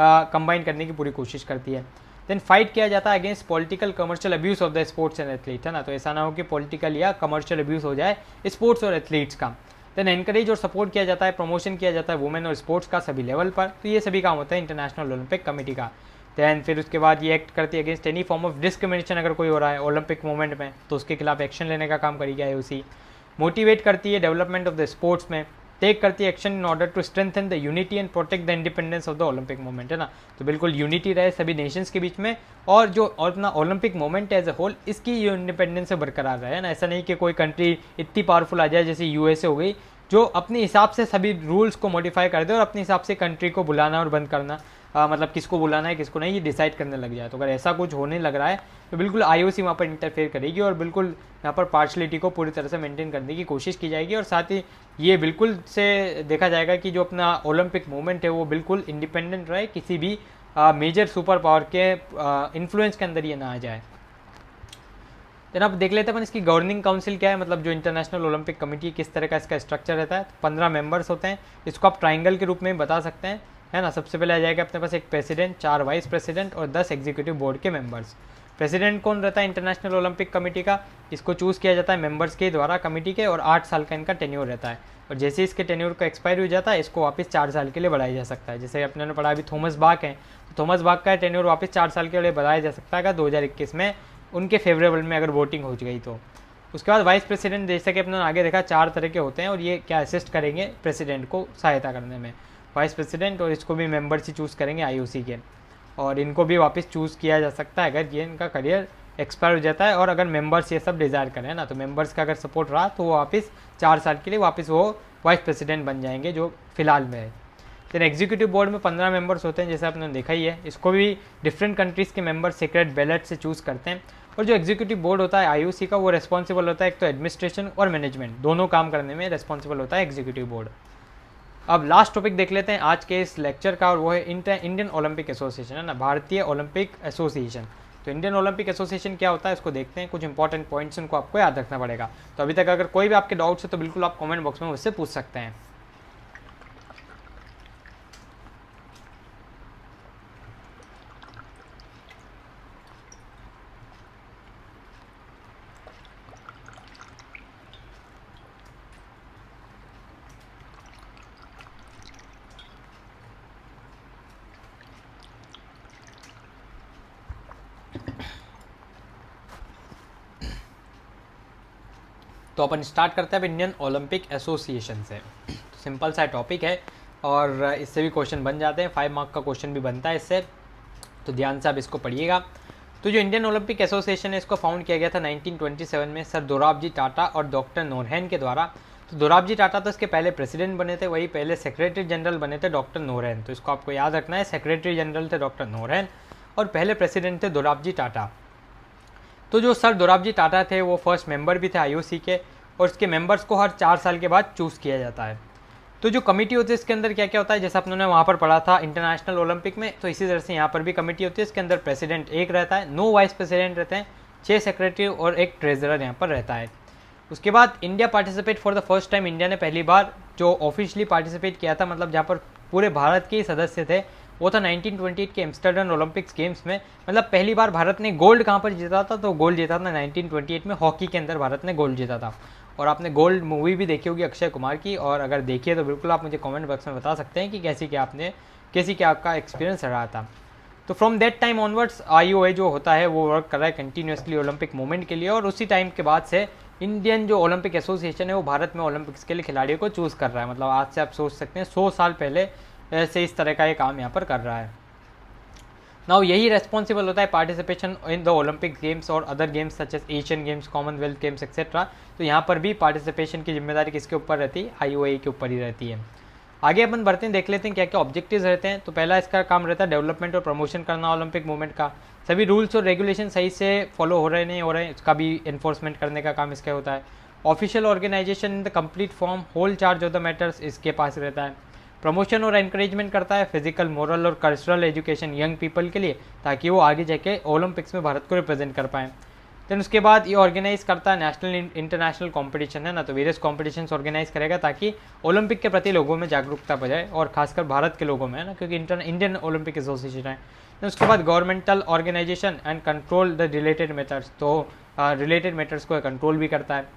कंबाइन करने की पूरी कोशिश करती है। देन फाइट किया जाता है against political commercial abuse of the sports and athlete, है ना। तो ऐसा ना हो कि पॉलिटिकल या कमर्शियल अब्यूज़ हो जाए स्पोर्ट्स और एथलीट्स का। देन एनकरेज और सपोर्ट किया जाता है, प्रमोशन किया जाता है वुमेन और स्पोर्ट्स का सभी लेवल पर। तो ये सभी काम होता है इंटरनेशनल ओलंपिक कमेटी का। दैन फिर उसके बाद ये एक्ट करती है against any form of discrimination, अगर कोई हो रहा है ओलंपिक मूवमेंट में तो उसके खिलाफ एक्शन लेने का काम करेगी IOC। मोटिवेट करती है डेवलपमेंट ऑफ द स्पोर्ट्स में, टेक करती है action in order to strengthen the unity and protect the independence of the Olympic movement, है ना। तो बिल्कुल यूनिटी रहे सभी नेशंस के बीच में, और जो अपना Olympic movement as a whole इसकी इंडिपेंडेंस से बरकरार रहे, ना। ऐसा नहीं कि कोई कंट्री इतनी पावरफुल आ जाए जैसे यूएसए हो गई, जो अपने हिसाब से सभी रूल्स को मॉडिफाई कर दे और अपने हिसाब से कंट्री को बुलाना और बंद करना, मतलब किसको बुलाना है किसको नहीं, ये डिसाइड करने लग जाए। तो अगर ऐसा कुछ होने लग रहा है तो बिल्कुल आईओसी वहाँ पर इंटरफेयर करेगी और बिल्कुल यहाँ पर पार्शलिटी को पूरी तरह से मेंटेन करने की कोशिश की जाएगी, और साथ ही ये बिल्कुल से देखा जाएगा कि जो अपना ओलंपिक मूवमेंट है वो बिल्कुल इंडिपेंडेंट रहे, किसी भी मेजर सुपर पावर के इन्फ्लुएंस के अंदर ये ना आ जाए। देन अब देख लेते हैं अपन इसकी गवर्निंग काउंसिल क्या है, मतलब जो इंटरनेशनल ओलंपिक कमेटी किस तरह का इसका स्ट्रक्चर रहता है। 15 मेंबर्स होते हैं, इसको आप ट्राइंगल के रूप में बता सकते हैं, है ना। सबसे पहले आ जाएगा अपने पास एक प्रेसिडेंट, 4 वाइस प्रेसिडेंट और 10 एग्जीक्यूटिव बोर्ड के मेंबर्स। प्रेसिडेंट कौन रहता है इंटरनेशनल ओलंपिक कमेटी का, इसको चूज़ किया जाता है मेंबर्स के द्वारा कमेटी के, और 8 साल का इनका टेन्योर रहता है, और जैसे इसके टेन्योर का एक्सपायर हो जाता है इसको वापस 4 साल के लिए बढ़ाया जा सकता है। जैसे अपने ने पढ़ा अभी थॉमस बाक हैं, तो थॉमस बाक का टेन्योर वापस 4 साल के लिए बढ़ाया जा सकता है अगर 2021 में उनके फेवरेबल में अगर वोटिंग हो गई तो। उसके बाद वाइस प्रेसिडेंट, जैसे कि अपने आगे देखा 4 तरह के होते हैं, और ये क्या असिस्ट करेंगे प्रेसिडेंट को सहायता करने में, वाइस प्रेसिडेंट, और इसको भी मेंबर्स ही चूज़ करेंगे आईओसी के, और इनको भी वापस चूज़ किया जा सकता है अगर ये इनका करियर एक्सपायर हो जाता है, और अगर मेंबर्स ये सब डिज़ायर करें ना, तो मेंबर्स का अगर सपोर्ट रहा तो वो वापस 4 साल के लिए वापस वो वाइस प्रेसिडेंट बन जाएंगे जो फिलहाल में है। फिर एग्जीक्यूटिव बोर्ड में 15 मेंबर्स होते हैं, जैसे आपने देखा ही है, इसको भी डिफरेंट कंट्रीज़ के मेंबर सीक्रेट बैलेट से चूज़ करते हैं। और जो एग्जीक्यूटिव बोर्ड होता है आईओसी का, वो रिस्पॉन्सिबल होता है एक तो एडमिनिस्ट्रेशन और मैनेजमेंट दोनों काम करने में रिस्पॉन्सिबल होता है एग्जीक्यूटिव बोर्ड। अब लास्ट टॉपिक देख लेते हैं आज के इस लेक्चर का, और वो है इंडियन ओलंपिक एसोसिएशन, है ना, भारतीय ओलंपिक एसोसिएशन। तो इंडियन ओलंपिक एसोसिएशन क्या होता है इसको देखते हैं, कुछ इंपॉर्टेंट पॉइंट्स उनको आपको याद रखना पड़ेगा। तो अभी तक अगर कोई भी आपके डाउट्स है तो बिल्कुल आप कमेंट बॉक्स में मुझसे पूछ सकते हैं। तो अपन स्टार्ट करते हैं अब इंडियन ओलंपिक एसोसिएशन से। तो सिंपल सा टॉपिक है और इससे भी क्वेश्चन बन जाते हैं, 5 मार्क का क्वेश्चन भी बनता है इससे, तो ध्यान से आप इसको पढ़िएगा। तो जो इंडियन ओलंपिक एसोसिएशन है इसको फाउंड किया गया था 1927 में सर दोराबजी टाटा और डॉक्टर नोरहेन के द्वारा। तो दोराबजी टाटा तो इसके पहले प्रेसिडेंट बने थे, वही पहले सेक्रेटरी जनरल बने थे डॉक्टर नोरहेन। तो इसको आपको याद रखना है, सेक्रेटरी जनरल थे डॉक्टर नोरहेन और पहले प्रेसिडेंट थे दोराबजी टाटा। तो जो सर दोराबजी टाटा थे वो फर्स्ट मेंबर भी थे आईओसी के, और इसके मेंबर्स को हर 4 साल के बाद चूज़ किया जाता है। तो जो कमेटी होती है इसके अंदर क्या क्या होता है, जैसा अपने वहाँ पर पढ़ा था इंटरनेशनल ओलंपिक में, तो इसी तरह से यहाँ पर भी कमेटी होती है। इसके अंदर प्रेसिडेंट एक रहता है, 9 वाइस प्रेसिडेंट रहते हैं, 6 सेक्रेटरी और 1 ट्रेजरर यहाँ पर रहता है। उसके बाद India participate for the first time, India ने पहली बार जो ऑफिशियली पार्टिसिपेट किया था, मतलब जहाँ पर पूरे भारत के ही सदस्य थे, वो था 1928 के एम्स्टर्डम ओलंपिक्स गेम्स में। मतलब पहली बार भारत ने गोल्ड कहाँ पर जीता था, तो गोल्ड जीता था 1928 में, हॉकी के अंदर भारत ने गोल्ड जीता था। और आपने गोल्ड मूवी भी देखी होगी अक्षय कुमार की, और अगर देखिए तो बिल्कुल आप मुझे कमेंट बॉक्स में बता सकते हैं कि कैसी क्या आपका एक्सपीरियंस रहा था। तो from that time onwards IOA जो होता है वो वर्क कर रहा है कंटिन्यूसली ओलंपिक मूवमेंट के लिए, और उसी टाइम के बाद से इंडियन जो ओलंपिक एसोसिएशन है वो भारत में ओलंपिक्स के लिए खिलाड़ियों को चूज़ कर रहा है। मतलब आज से आप सोच सकते हैं 100 साल पहले से इस तरह का ये काम यहाँ पर कर रहा है। नाउ यही रेस्पॉन्सिबल होता है participation in the Olympic games और other games such as Asian games, Commonwealth games etcetera. तो यहाँ पर भी पार्टिसिपेशन की जिम्मेदारी किसके ऊपर रहती है, आईओए के ऊपर ही रहती है। आगे अपन बढ़ते हैं, देख लेते हैं क्या क्या ऑब्जेक्टिव्स रहते हैं। तो पहला इसका काम रहता है डेवलपमेंट और प्रमोशन करना ओलंपिक मूवमेंट का, सभी रूल्स और रेगुलेशन सही से फॉलो हो रहे नहीं हो रहे हैं इसका भी इन्फोर्समेंट करने का काम इसका होता है। Official organisation in the complete form, whole charge of the matters इसके पास रहता है। प्रमोशन और एनकरेजमेंट करता है फिजिकल, मोरल और कल्चरल एजुकेशन यंग पीपल के लिए, ताकि वो आगे जाके ओलंपिक्स में भारत को रिप्रेजेंट कर पाएँ। देन उसके बाद ये ऑर्गेनाइज करता है नेशनल इंटरनेशनल कंपटीशन, है ना, तो वेरियस कॉम्पिटिशन्स ऑर्गेनाइज करेगा ताकि ओलंपिक के प्रति लोगों में जागरूकता बढ़ाए, और खासकर भारत के लोगों में, है ना, क्योंकि इंडियन ओलंपिक एसोसिएशन है। देन उसके बाद governmental organisation and control the related matters, तो रिलेटेड मैटर्स को कंट्रोल भी करता है।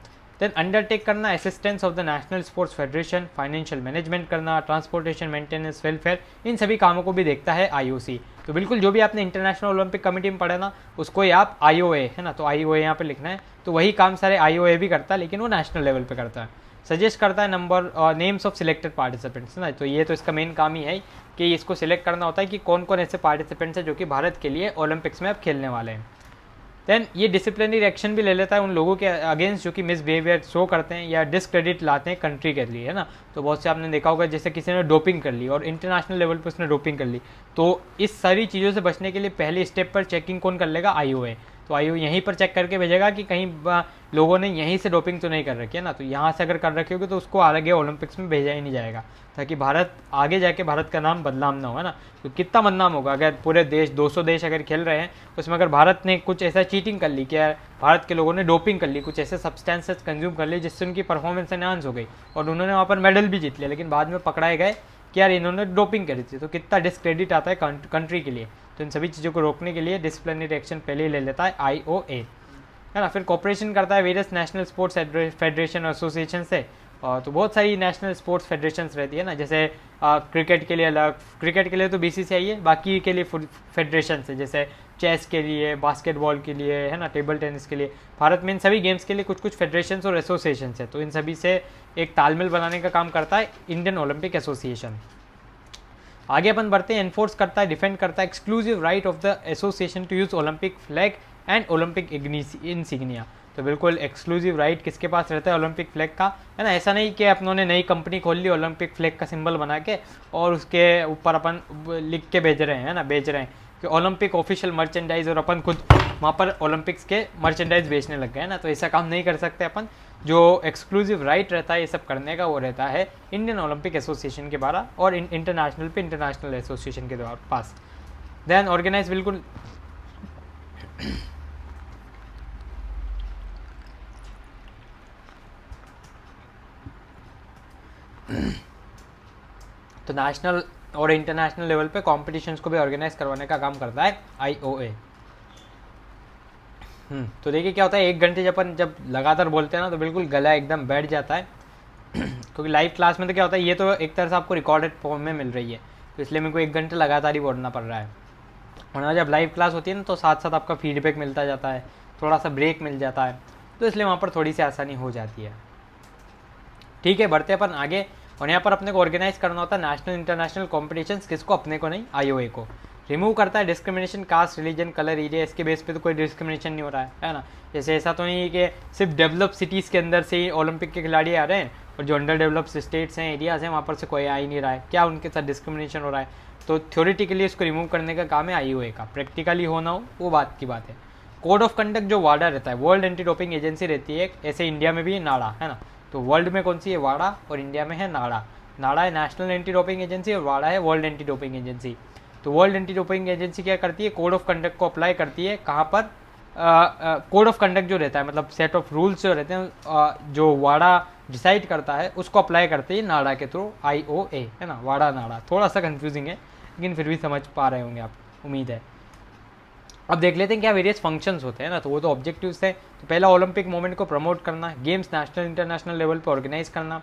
देन अंडरटेक करना assistance of the national sports federation, financial management करना, ट्रांसपोर्टेशन, मेंटेनेंस, वेलफेयर, इन सभी कामों को भी देखता है IOC। तो बिल्कुल जो भी आपने इंटरनेशनल ओलंपिक कमेटी में पढ़ा ना उसको ही आप IOA है ना, तो IOA यहाँ पे लिखना है। तो वही काम सारे IOA भी करता है, लेकिन वो नेशनल लेवल पे करता है। सजेस्ट करता है number names of selected participants ना, तो ये तो इसका मेन काम ही है कि इसको सिलेक्ट करना होता है कि कौन कौन ऐसे पार्टिसिपेंट्स हैं जो कि भारत के लिए ओलंपिक्स में अब खेलने वाले हैं। देन ये डिसिप्लिनरी एक्शन भी ले लेता है उन लोगों के अगेंस्ट जो कि मिसबिहेवियर शो करते हैं या डिसक्रेडिट लाते हैं कंट्री के लिए, है ना। तो बहुत से आपने देखा होगा जैसे किसी ने डोपिंग कर ली और इंटरनेशनल लेवल पर उसने डोपिंग कर ली, तो इस सारी चीज़ों से बचने के लिए पहले स्टेप पर चेकिंग कौन कर लेगा, IOA। तो IOA यहीं पर चेक करके भेजेगा कि कहीं लोगों ने यहीं से डोपिंग तो नहीं कर रखी है ना, तो यहाँ से अगर कर रखी होगी तो उसको आगे ओलंपिक्स में भेजा ही नहीं जाएगा, ताकि भारत आगे जाके भारत का नाम बदनाम ना हो, है ना। तो कितना बदनाम होगा अगर पूरे देश 200 देश अगर खेल रहे हैं उसमें अगर भारत ने कुछ ऐसा चीटिंग कर ली, क्या भारत के लोगों ने डोपिंग कर ली, कुछ ऐसे सब्सटेंसेस कंज्यूम कर लिए जिससे उनकी परफॉर्मेंस एनहांस हो गई और उन्होंने वहाँ पर मेडल भी जीत लिया, लेकिन बाद में पकड़ाए गए कि यार इन्होंने डोपिंग करी थी, तो कितना डिस्क्रेडिट आता है कंट्री के लिए। तो इन सभी चीज़ों को रोकने के लिए डिसिप्लिनरी एक्शन पहले ही ले लेता है IOA, है ना। फिर कोऑपरेशन करता है वेरियस नेशनल स्पोर्ट्स फेडरेशन और एसोसिएशन से, तो बहुत सारी नेशनल स्पोर्ट्स फेडरेशंस रहती है ना, जैसे क्रिकेट के लिए अलग, क्रिकेट के लिए तो BCCI है, बाकी के लिए फेडरेशन है, जैसे चेस के लिए, बास्केटबॉल के लिए, है ना, टेबल टेनिस के लिए। भारत में इन सभी गेम्स के लिए कुछ कुछ फेडरेशंस और एसोसिएशंस है, तो इन सभी से एक तालमेल बनाने का काम करता है इंडियन ओलंपिक एसोसिएशन। आगे अपन बढ़ते हैं, एनफोर्स करता है, डिफेंड करता है exclusive right of the association to use Olympic flag and Olympic insignia. तो बिल्कुल एक्सक्लूसिव राइट किसके पास रहता है, ओलंपिक फ्लैग का, है ना। ऐसा नहीं कि अपनों ने नई कंपनी खोल ली ओलंपिक फ्लैग का सिंबल बना के और उसके ऊपर अपन लिख के भेज रहे हैं, है ना, बेच रहे हैं कि ओलंपिक ऑफिशियल मर्चेंडाइज, और अपन खुद वहाँ पर ओलंपिक्स के मर्चेंडाइज बेचने लग गए, है ना। तो ऐसा काम नहीं कर सकते अपन। जो एक्सक्लूसिव राइट रहता है ये सब करने का वो रहता है इंडियन ओलंपिक एसोसिएशन के द्वारा और इंटरनेशनल पे इंटरनेशनल एसोसिएशन के पास। देन ऑर्गेनाइज बिल्कुल तो नेशनल और इंटरनेशनल लेवल पे कॉम्पिटिशन्स को भी ऑर्गेनाइज करवाने का काम करता है IOA। तो देखिए क्या होता है, 1 घंटे जब लगातार बोलते हैं ना तो बिल्कुल गला एकदम बैठ जाता है क्योंकि लाइव क्लास में तो क्या होता है, ये तो एक तरह से आपको रिकॉर्डेड फॉर्म में मिल रही है, तो इसलिए मेरे को 1 घंटे लगातार ही बोलना पड़ रहा है। वरना जब लाइव क्लास होती है ना तो साथ साथ आपका फीडबैक मिलता जाता है, थोड़ा सा ब्रेक मिल जाता है, तो इसलिए वहाँ पर थोड़ी सी आसानी हो जाती है। ठीक है, बढ़ते अपन आगे। और यहाँ पर अपने को ऑर्गेनाइज करना होता है नेशनल इंटरनेशनल कॉम्पिटिशन्स, किसको, अपने को नहीं, IOA को। रिमूव करता है discrimination, caste, religion, colour, area, इसके बेस पे तो कोई डिस्क्रिमिनेशन नहीं हो रहा है ना। जैसे ऐसा तो नहीं है कि सिर्फ डेवलप सिटीज़ के अंदर से ही ओलंपिक के खिलाड़ी आ रहे हैं और जो अंडर डेवलप्ड स्टेट्स हैं, एरियाज़ हैं, वहाँ पर से कोई आ ही नहीं रहा है, क्या उनके साथ डिस्क्रिमिनेशन हो रहा है। तो थ्योरेटिकली इसको रिमूव करने का काम है IOA का, प्रैक्टिकली होना हो वो बात की बात है। कोड ऑफ कंडक्ट जो वाडा रहता है, वर्ल्ड एंटी डोपिंग एजेंसी रहती है, ऐसे इंडिया में भी नाडा, है ना। तो वर्ल्ड में कौन सी है, वाडा, और इंडिया में है नाडा। नाडा है नेशनल एंटी डोपिंग एजेंसी और वाडा है वर्ल्ड एंटी डोपिंग एजेंसी। तो वर्ल्ड एंटी डोपिंग एजेंसी क्या करती है, कोड ऑफ कंडक्ट को अप्लाई करती है, कहाँ पर, कोड ऑफ कंडक्ट जो रहता है मतलब सेट ऑफ रूल्स जो रहते हैं जो वाडा डिसाइड करता है उसको अप्लाई करती है नाडा के थ्रू, IOA, है ना। वाडा नाडा थोड़ा सा कंफ्यूजिंग है लेकिन फिर भी समझ पा रहे होंगे आप, उम्मीद है। अब देख लेते हैं क्या वेरियस फंक्शंस होते हैं ना, तो वो तो ऑब्जेक्टिव्स है। तो पहला ओलंपिक मूवमेंट को प्रमोट करना, गेम्स नेशनल इंटरनेशनल लेवल पर ऑर्गेनाइज करना।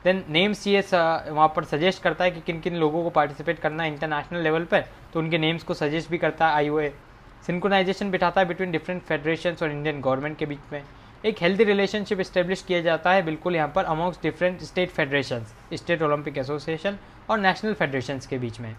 देन नेम्स ये वहाँ पर सजेस्ट करता है कि किन किन लोगों को पार्टिसिपेट करना है इंटरनेशनल लेवल पर, तो उनके नेम्स को सजेस्ट भी करता है IOA। सिंक्रोनाइजेशन बिठाता है बिटवीन डिफरेंट फेडरेशंस और इंडियन गवर्नमेंट के बीच में। एक हेल्दी रिलेशनशिप इस्टेब्लिश किया जाता है बिल्कुल यहाँ पर amongst different state federations, state Olympic association और नेशनल फेडरेशंस के बीच में।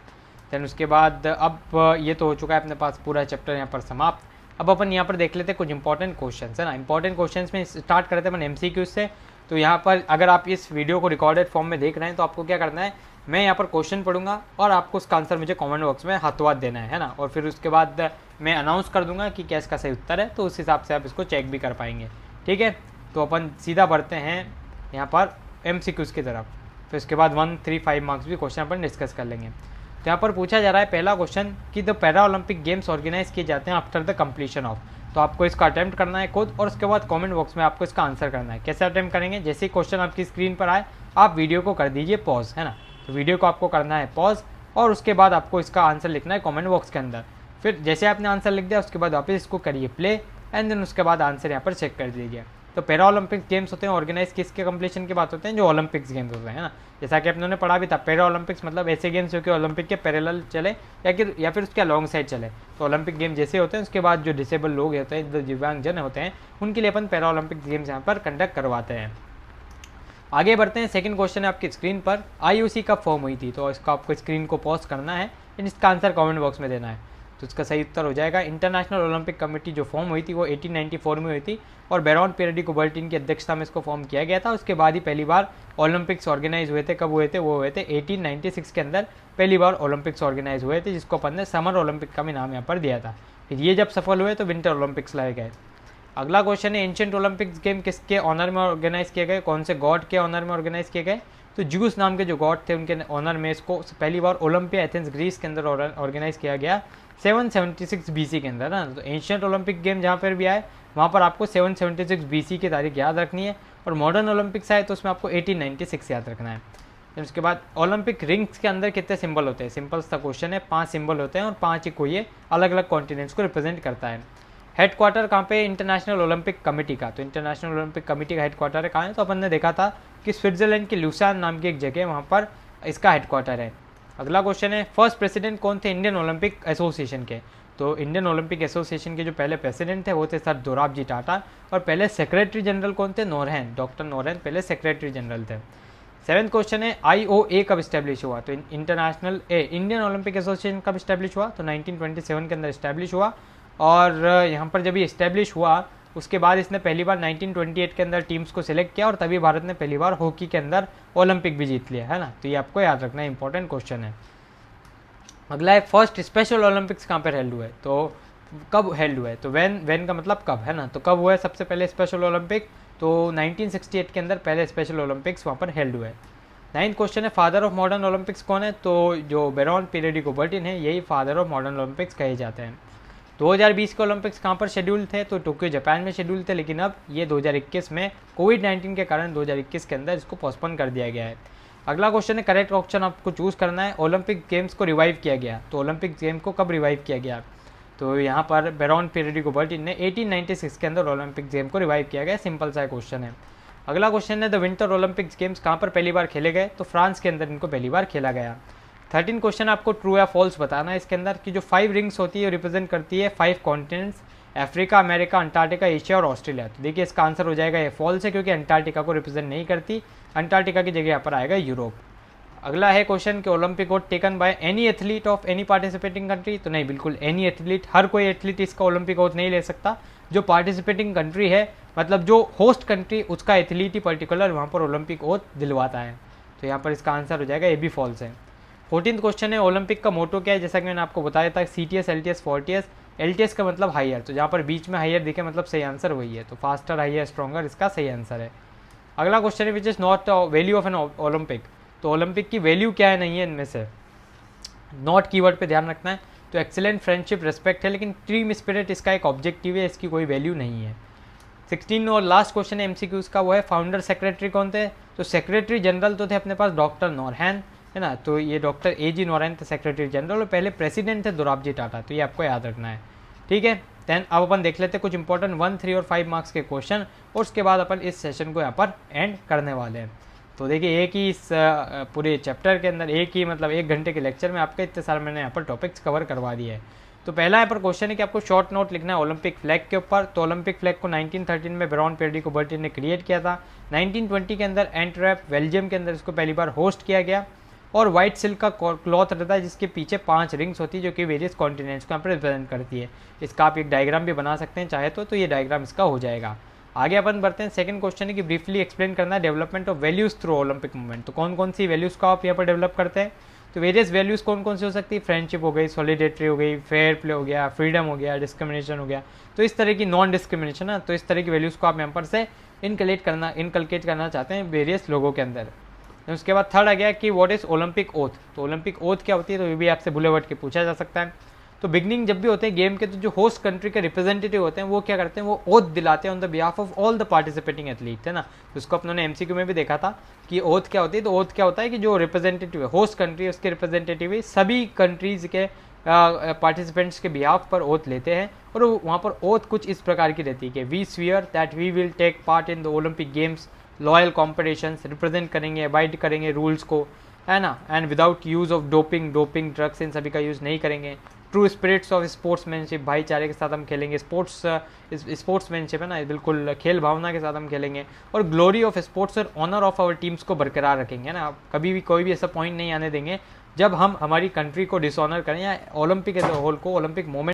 देन उसके बाद अब ये तो हो चुका है अपने पास पूरा चैप्टर यहाँ पर समाप्त। अब अपन यहाँ पर देख लेते हैं कुछ इंपॉर्टेंट क्वेश्चंस, है ना। इंपॉर्टेंट क्वेश्चंस में स्टार्ट करते हैं अपन MCQ से। तो यहाँ पर अगर आप इस वीडियो को रिकॉर्डेड फॉर्म में देख रहे हैं तो आपको क्या करना है, मैं यहाँ पर क्वेश्चन पढ़ूंगा और आपको उसका आंसर मुझे कमेंट बॉक्स में हाथों हाथ देना है ना। और फिर उसके बाद मैं अनाउंस कर दूंगा कि क्या इसका सही उत्तर है, तो उस हिसाब से आप इसको चेक भी कर पाएंगे। ठीक है, तो अपन सीधा बढ़ते हैं यहाँ पर MCQs की तरफ, फिर उसके बाद 1, 3, 5 मार्क्स भी क्वेश्चन अपन डिस्कस कर लेंगे। तो यहाँ पर पूछा जा रहा है पहला क्वेश्चन कि the para Olympic games organise किए जाते हैं आफ्टर द कंप्लीशन ऑफ। तो आपको इसका अटेम्प्ट करना है खुद और उसके बाद कमेंट बॉक्स में आपको इसका आंसर करना है। कैसे अटेम्प्ट करेंगे, जैसे ही क्वेश्चन आपकी स्क्रीन पर आए आप वीडियो को कर दीजिए पॉज, है ना। तो वीडियो को आपको करना है पॉज और उसके बाद आपको इसका आंसर लिखना है कमेंट बॉक्स के अंदर। फिर जैसे आपने आंसर लिख दिया उसके बाद वापस इसको करिए प्ले एंड देन उसके बाद आंसर यहाँ पर चेक कर दीजिए। तो पैरा ओलंपिक्स गेम्स होते हैं ऑर्गेनाइज किसके कंप्लीशन की बात होते हैं, जो ओलंपिक्स गेम्स होते हैं, है ना। जैसा कि अपने पढ़ा भी था, पैरा ओलंपिक्स मतलब ऐसे गेम्स जो कि ओलंपिक के पैरेलल चले या फिर उसके अलॉन्ग साइड चले। तो ओलंपिक गेम जैसे होते हैं उसके बाद जो डिसेबल लोग होते हैं, जो दिव्यांगजन होते हैं, उनके लिए अपन पैरा ओलंपिक्स गेम्स यहाँ पर कंडक्ट करवाते हैं। आगे बढ़ते हैं, सेकंड क्वेश्चन है आपकी स्क्रीन पर, IOC कब फॉर्म हुई थी। तो इसको आपको स्क्रीन को पॉज करना है, इसका आंसर कमेंट बॉक्स में देना है। तो इसका सही उत्तर हो जाएगा इंटरनेशनल ओलंपिक कमेटी जो फॉर्म हुई थी वो 1894 में हुई थी, और बेरॉन पेरेडी कुबर्टिन की अध्यक्षता में इसको फॉर्म किया गया था। उसके बाद ही पहली बार ओलंपिक्स ऑर्गेनाइज हुए थे। कब हुए थे, वो हुए थे 1896 के अंदर पहली बार ओलंपिक्स ऑर्गेनाइज हुए थे, जिसको अपन ने समर ओलंपिक का भी नाम यहाँ पर दिया था। फिर ये जब सफल हुए तो विंटर ओलंपिक्स लाए गए। अगला क्वेश्चन है, एंशिएंट ओलंपिक्स गेम किसके ऑनर में ऑर्गेनाइज किए गए, कौन से गॉड के ऑनर में ऑर्गेनाइज किए गए। तो ज्यूस नाम के जो गॉड थे उनके ऑनर में इसको पहली बार ओलंपिया एथेंस ग्रीस के अंदर ऑर्गेनाइज किया गया 776 BC के अंदर ना। तो एंशिएंट ओलंपिक गेम जहाँ पर भी आए वहाँ पर आपको 776 BC की तारीख याद रखनी है, और मॉडर्न ओलंपिक्स आए तो उसमें आपको 1896 याद रखना है। उसके बाद ओलंपिक रिंग्स के अंदर कितने सिंबल होते हैं, सिंपल सा क्वेश्चन है, 5 सिंबल होते हैं और 5 ही कोई अलग अलग कॉन्टिनेंट्स को रिप्रेजेंट करता है। हेडक्वार्टर कहाँ पे, इंटरनेशनल ओलंपिक कमेटी का। तो इंटरनेशनल ओलंपिक कमेटी का हेडक्वार्टर है कहाँ है, तो अपन ने देखा था कि स्विट्जरलैंड की लुसान नाम की एक जगह वहाँ पर इसका हेडक्वार्टर है। अगला क्वेश्चन है, फर्स्ट प्रेसिडेंट कौन थे इंडियन ओलंपिक एसोसिएशन के। तो इंडियन ओलंपिक एसोसिएशन के जो पहले प्रेसिडेंट थे वो थे सर दोराबजी टाटा, और पहले सेक्रेटरी जनरल कौन थे, नोरहेन, डॉक्टर नोरहेन पहले सेक्रेटरी जनरल थे। सेवेंथ क्वेश्चन है, IOA कब स्टैब्लिश हुआ। तो इंडियन ओलंपिक एसोसिएशन कब स्टैब्लिश हुआ, तो 1927 के अंदर स्टैब्लिश हुआ, और यहाँ पर जब ये इस्टेब्लिश हुआ उसके बाद इसने पहली बार 1928 के अंदर टीम्स को सिलेक्ट किया, और तभी भारत ने पहली बार हॉकी के अंदर ओलंपिक भी जीत लिया, है ना। तो ये आपको याद रखना है, इंपॉर्टेंट क्वेश्चन है। अगला है, फर्स्ट स्पेशल ओलंपिक्स कहाँ पर हेल्ड हुए, तो कब हेल्ड हुए, तो वैन का मतलब कब, है ना। तो कब हुआ है सबसे पहले स्पेशल ओलंपिक, तो 1968 के अंदर पहले स्पेशल ओलंपिक्स वहाँ पर हेल्ड हुए। 9th क्वेश्चन है, फादर ऑफ मॉडर्न ओलंपिक्स कौन है। तो जो बेरॉन पेरेडी कुबर्टिन है यही फादर ऑफ मॉडर्न ओलंपिक्स कहे जाते हैं। 2020 के ओलंपिक्स कहाँ पर शेड्यूल थे, तो टोक्यो जापान में शेड्यूल थे, लेकिन अब ये 2021 में कोविड-19 के कारण 2021 के अंदर इसको पोस्टपोन कर दिया गया है। अगला क्वेश्चन है, करेक्ट ऑप्शन आपको चूज़ करना है, ओलंपिक गेम्स को रिवाइव किया गया। तो ओलंपिक गेम को कब रिवाइव किया गया, तो यहाँ पर बेरॉन पेरेडी कुबर्टिन ने 1896 के अंदर ओलंपिक गेम को रिवाइव किया गया। सिंपल सा क्वेश्चन है। अगला क्वेश्चन है, द विंटर ओलंपिक्स गेम्स कहाँ पर पहली बार खेले गए, तो फ्रांस के अंदर इनको पहली बार खेला गया। 13 क्वेश्चन आपको ट्रू या फॉल्स बताना है इसके अंदर कि जो 5 रिंग्स होती है रिप्रेजेंट करती है 5 continents, Africa, America, Antarctica, Asia और ऑस्ट्रेलिया। तो देखिए इसका आंसर हो जाएगा ये फॉल्स है, क्योंकि अंटार्कटिका को रिप्रेजेंट नहीं करती, अंटार्कटिका की जगह यहाँ पर आएगा यूरोप। अगला है क्वेश्चन कि Olympic oath taken by any athlete of any participating country. तो नहीं, बिल्कुल एनी एथलीट, हर कोई एथलीट इसका ओलंपिक ओथ नहीं ले सकता। जो पार्टिसिपेटिंग कंट्री है, मतलब जो होस्ट कंट्री, उसका एथलीट ही पर्टिकुलर वहाँ पर ओलंपिक ओथ दिलवाता है। तो यहाँ पर इसका आंसर हो जाएगा ये भी फॉल्स है। 14th क्वेश्चन है, ओलंपिक का मोटो क्या है। जैसा कि मैंने आपको बताया था, CTS, LTS, 40S। LTS का मतलब हायर, तो जहाँ पर बीच में हायर दिखे मतलब सही आंसर वही है, तो फास्टर, हायर, स्ट्रॉन्गर इसका सही आंसर है। अगला क्वेश्चन है, which is not value of an Olympic. तो ओलंपिक की वैल्यू क्या है, नहीं है इनमें से, नॉट कीवर्ड पे ध्यान रखना है। तो एक्सीलेंट, फ्रेंडशिप, रिस्पेक्ट है, लेकिन टीम स्पिरिट इसका एक ऑब्जेक्टिव है, इसकी कोई वैल्यू नहीं है। 16 और लास्ट क्वेश्चन है MCQs का, वो है फाउंडर सेक्रेटरी कौन थे। तो सेक्रेटरी जनरल तो थे अपने पास डॉक्टर नोरहेन, है ना। तो ये डॉक्टर AG नोरहेन थे सेक्रेटरी जनरल, और पहले प्रेसिडेंट थे दोराबजी टाटा। तो ये आपको याद रखना है, ठीक है। देन अब अपन देख लेते हैं कुछ इंपॉर्टेंट 1, 3 और 5 मार्क्स के क्वेश्चन, और उसके बाद अपन इस सेशन को यहाँ पर एंड करने वाले हैं। तो देखिए एक ही इस पूरे चैप्टर के अंदर एक ही मतलब 1 घंटे के लेक्चर में आपके इतने सारे मैंने यहाँ पर टॉपिक्स कवर करवा दिए हैं। तो पहला यहाँ पर क्वेश्चन है कि आपको शॉर्ट नोट लिखना है ओलंपिक फ्लैग के ऊपर। तो ओलंपिक फ्लैग को 1913 में बेरॉन पेरेडी कुबर्टिन ने क्रिएट किया था। 1920 के अंदर एंटवर्प, बेल्जियम के अंदर इसको पहली बार होस्ट किया गया, और व्हाइट सिल्क का क्लॉथ रहता है जिसके पीछे 5 रिंग्स होती है जो कि वेरियस कॉन्टिनेंट्स को यहाँ पर रिप्रेजेंट करती है। इसका आप एक डायग्राम भी बना सकते हैं चाहे तो ये डायग्राम इसका हो जाएगा। आगे अपन बढ़ते हैं, सेकंड क्वेश्चन है कि ब्रीफली एक्सप्लेन करना है development of values through Olympic movement. तो कौन कौन सी वैल्यूज को आप यहाँ पर डेवलप करते हैं। तो वेरियस वैल्यूज कौन कौन सी हो सकती है, फ्रेंडशिप हो गई, सॉलिडेरिटी हो गई, फेयर प्ले हो गया, फ्रीडम हो गया, डिस्क्रिमिनेशन हो गया। तो इस तरह की नॉन डिस्क्रिमिनेशन है, तो इस तरह की वैल्यूज को आप यहाँ पर से इनकलकेट करना चाहते हैं वेरियस लोगों के अंदर। उसके बाद थर्ड आ गया कि व्हाट इज ओलंपिक ओथ। तो ओलंपिक ओथ क्या होती है, तो ये भी आपसे बुले वर्ड के पूछा जा सकता है। तो बिगनिंग जब भी होते हैं गेम के, तो जो होस्ट कंट्री के रिप्रेजेंटेटिव होते हैं वो क्या करते हैं, वो ओथ दिलाते हैं on the behalf of all the participating athlete, है ना। तो उसको अपने MCQ में भी देखा था कि ओथ क्या होती है। तो ओथ क्या होता है कि जो रिप्रेजेंटेटिव है होस्ट कंट्री, उसके रिप्रेजेंटेटिव सभी कंट्रीज के पार्टिसिपेंट्स के बिहाफ पर ओथ लेते हैं, और वहाँ पर ओथ कुछ इस प्रकार की रहती है कि we swear that we will take part in the Olympic games, loyal competitions, represent करेंगे, अबाइड करेंगे रूल्स को, है ना, and without use of doping drugs, इन सभी का यूज़ नहीं करेंगे। ट्रू स्पिरिट्स ऑफ स्पोर्ट्समैनशिप, भाईचारे के साथ हम खेलेंगे, स्पोर्ट्समैनशिप है ना, बिल्कुल खेल भावना के साथ हम खेलेंगे, और ग्लोरी ऑफ स्पोर्ट्स और ऑनर ऑफ आवर टीम्स को बरकरार रखेंगे ना। कभी भी कोई भी ऐसा पॉइंट नहीं आने देंगे जब हम हमारी कंट्री को डिसऑनर करें या ओलंपिक एज ए होल को, ओलंपिक मोमेंट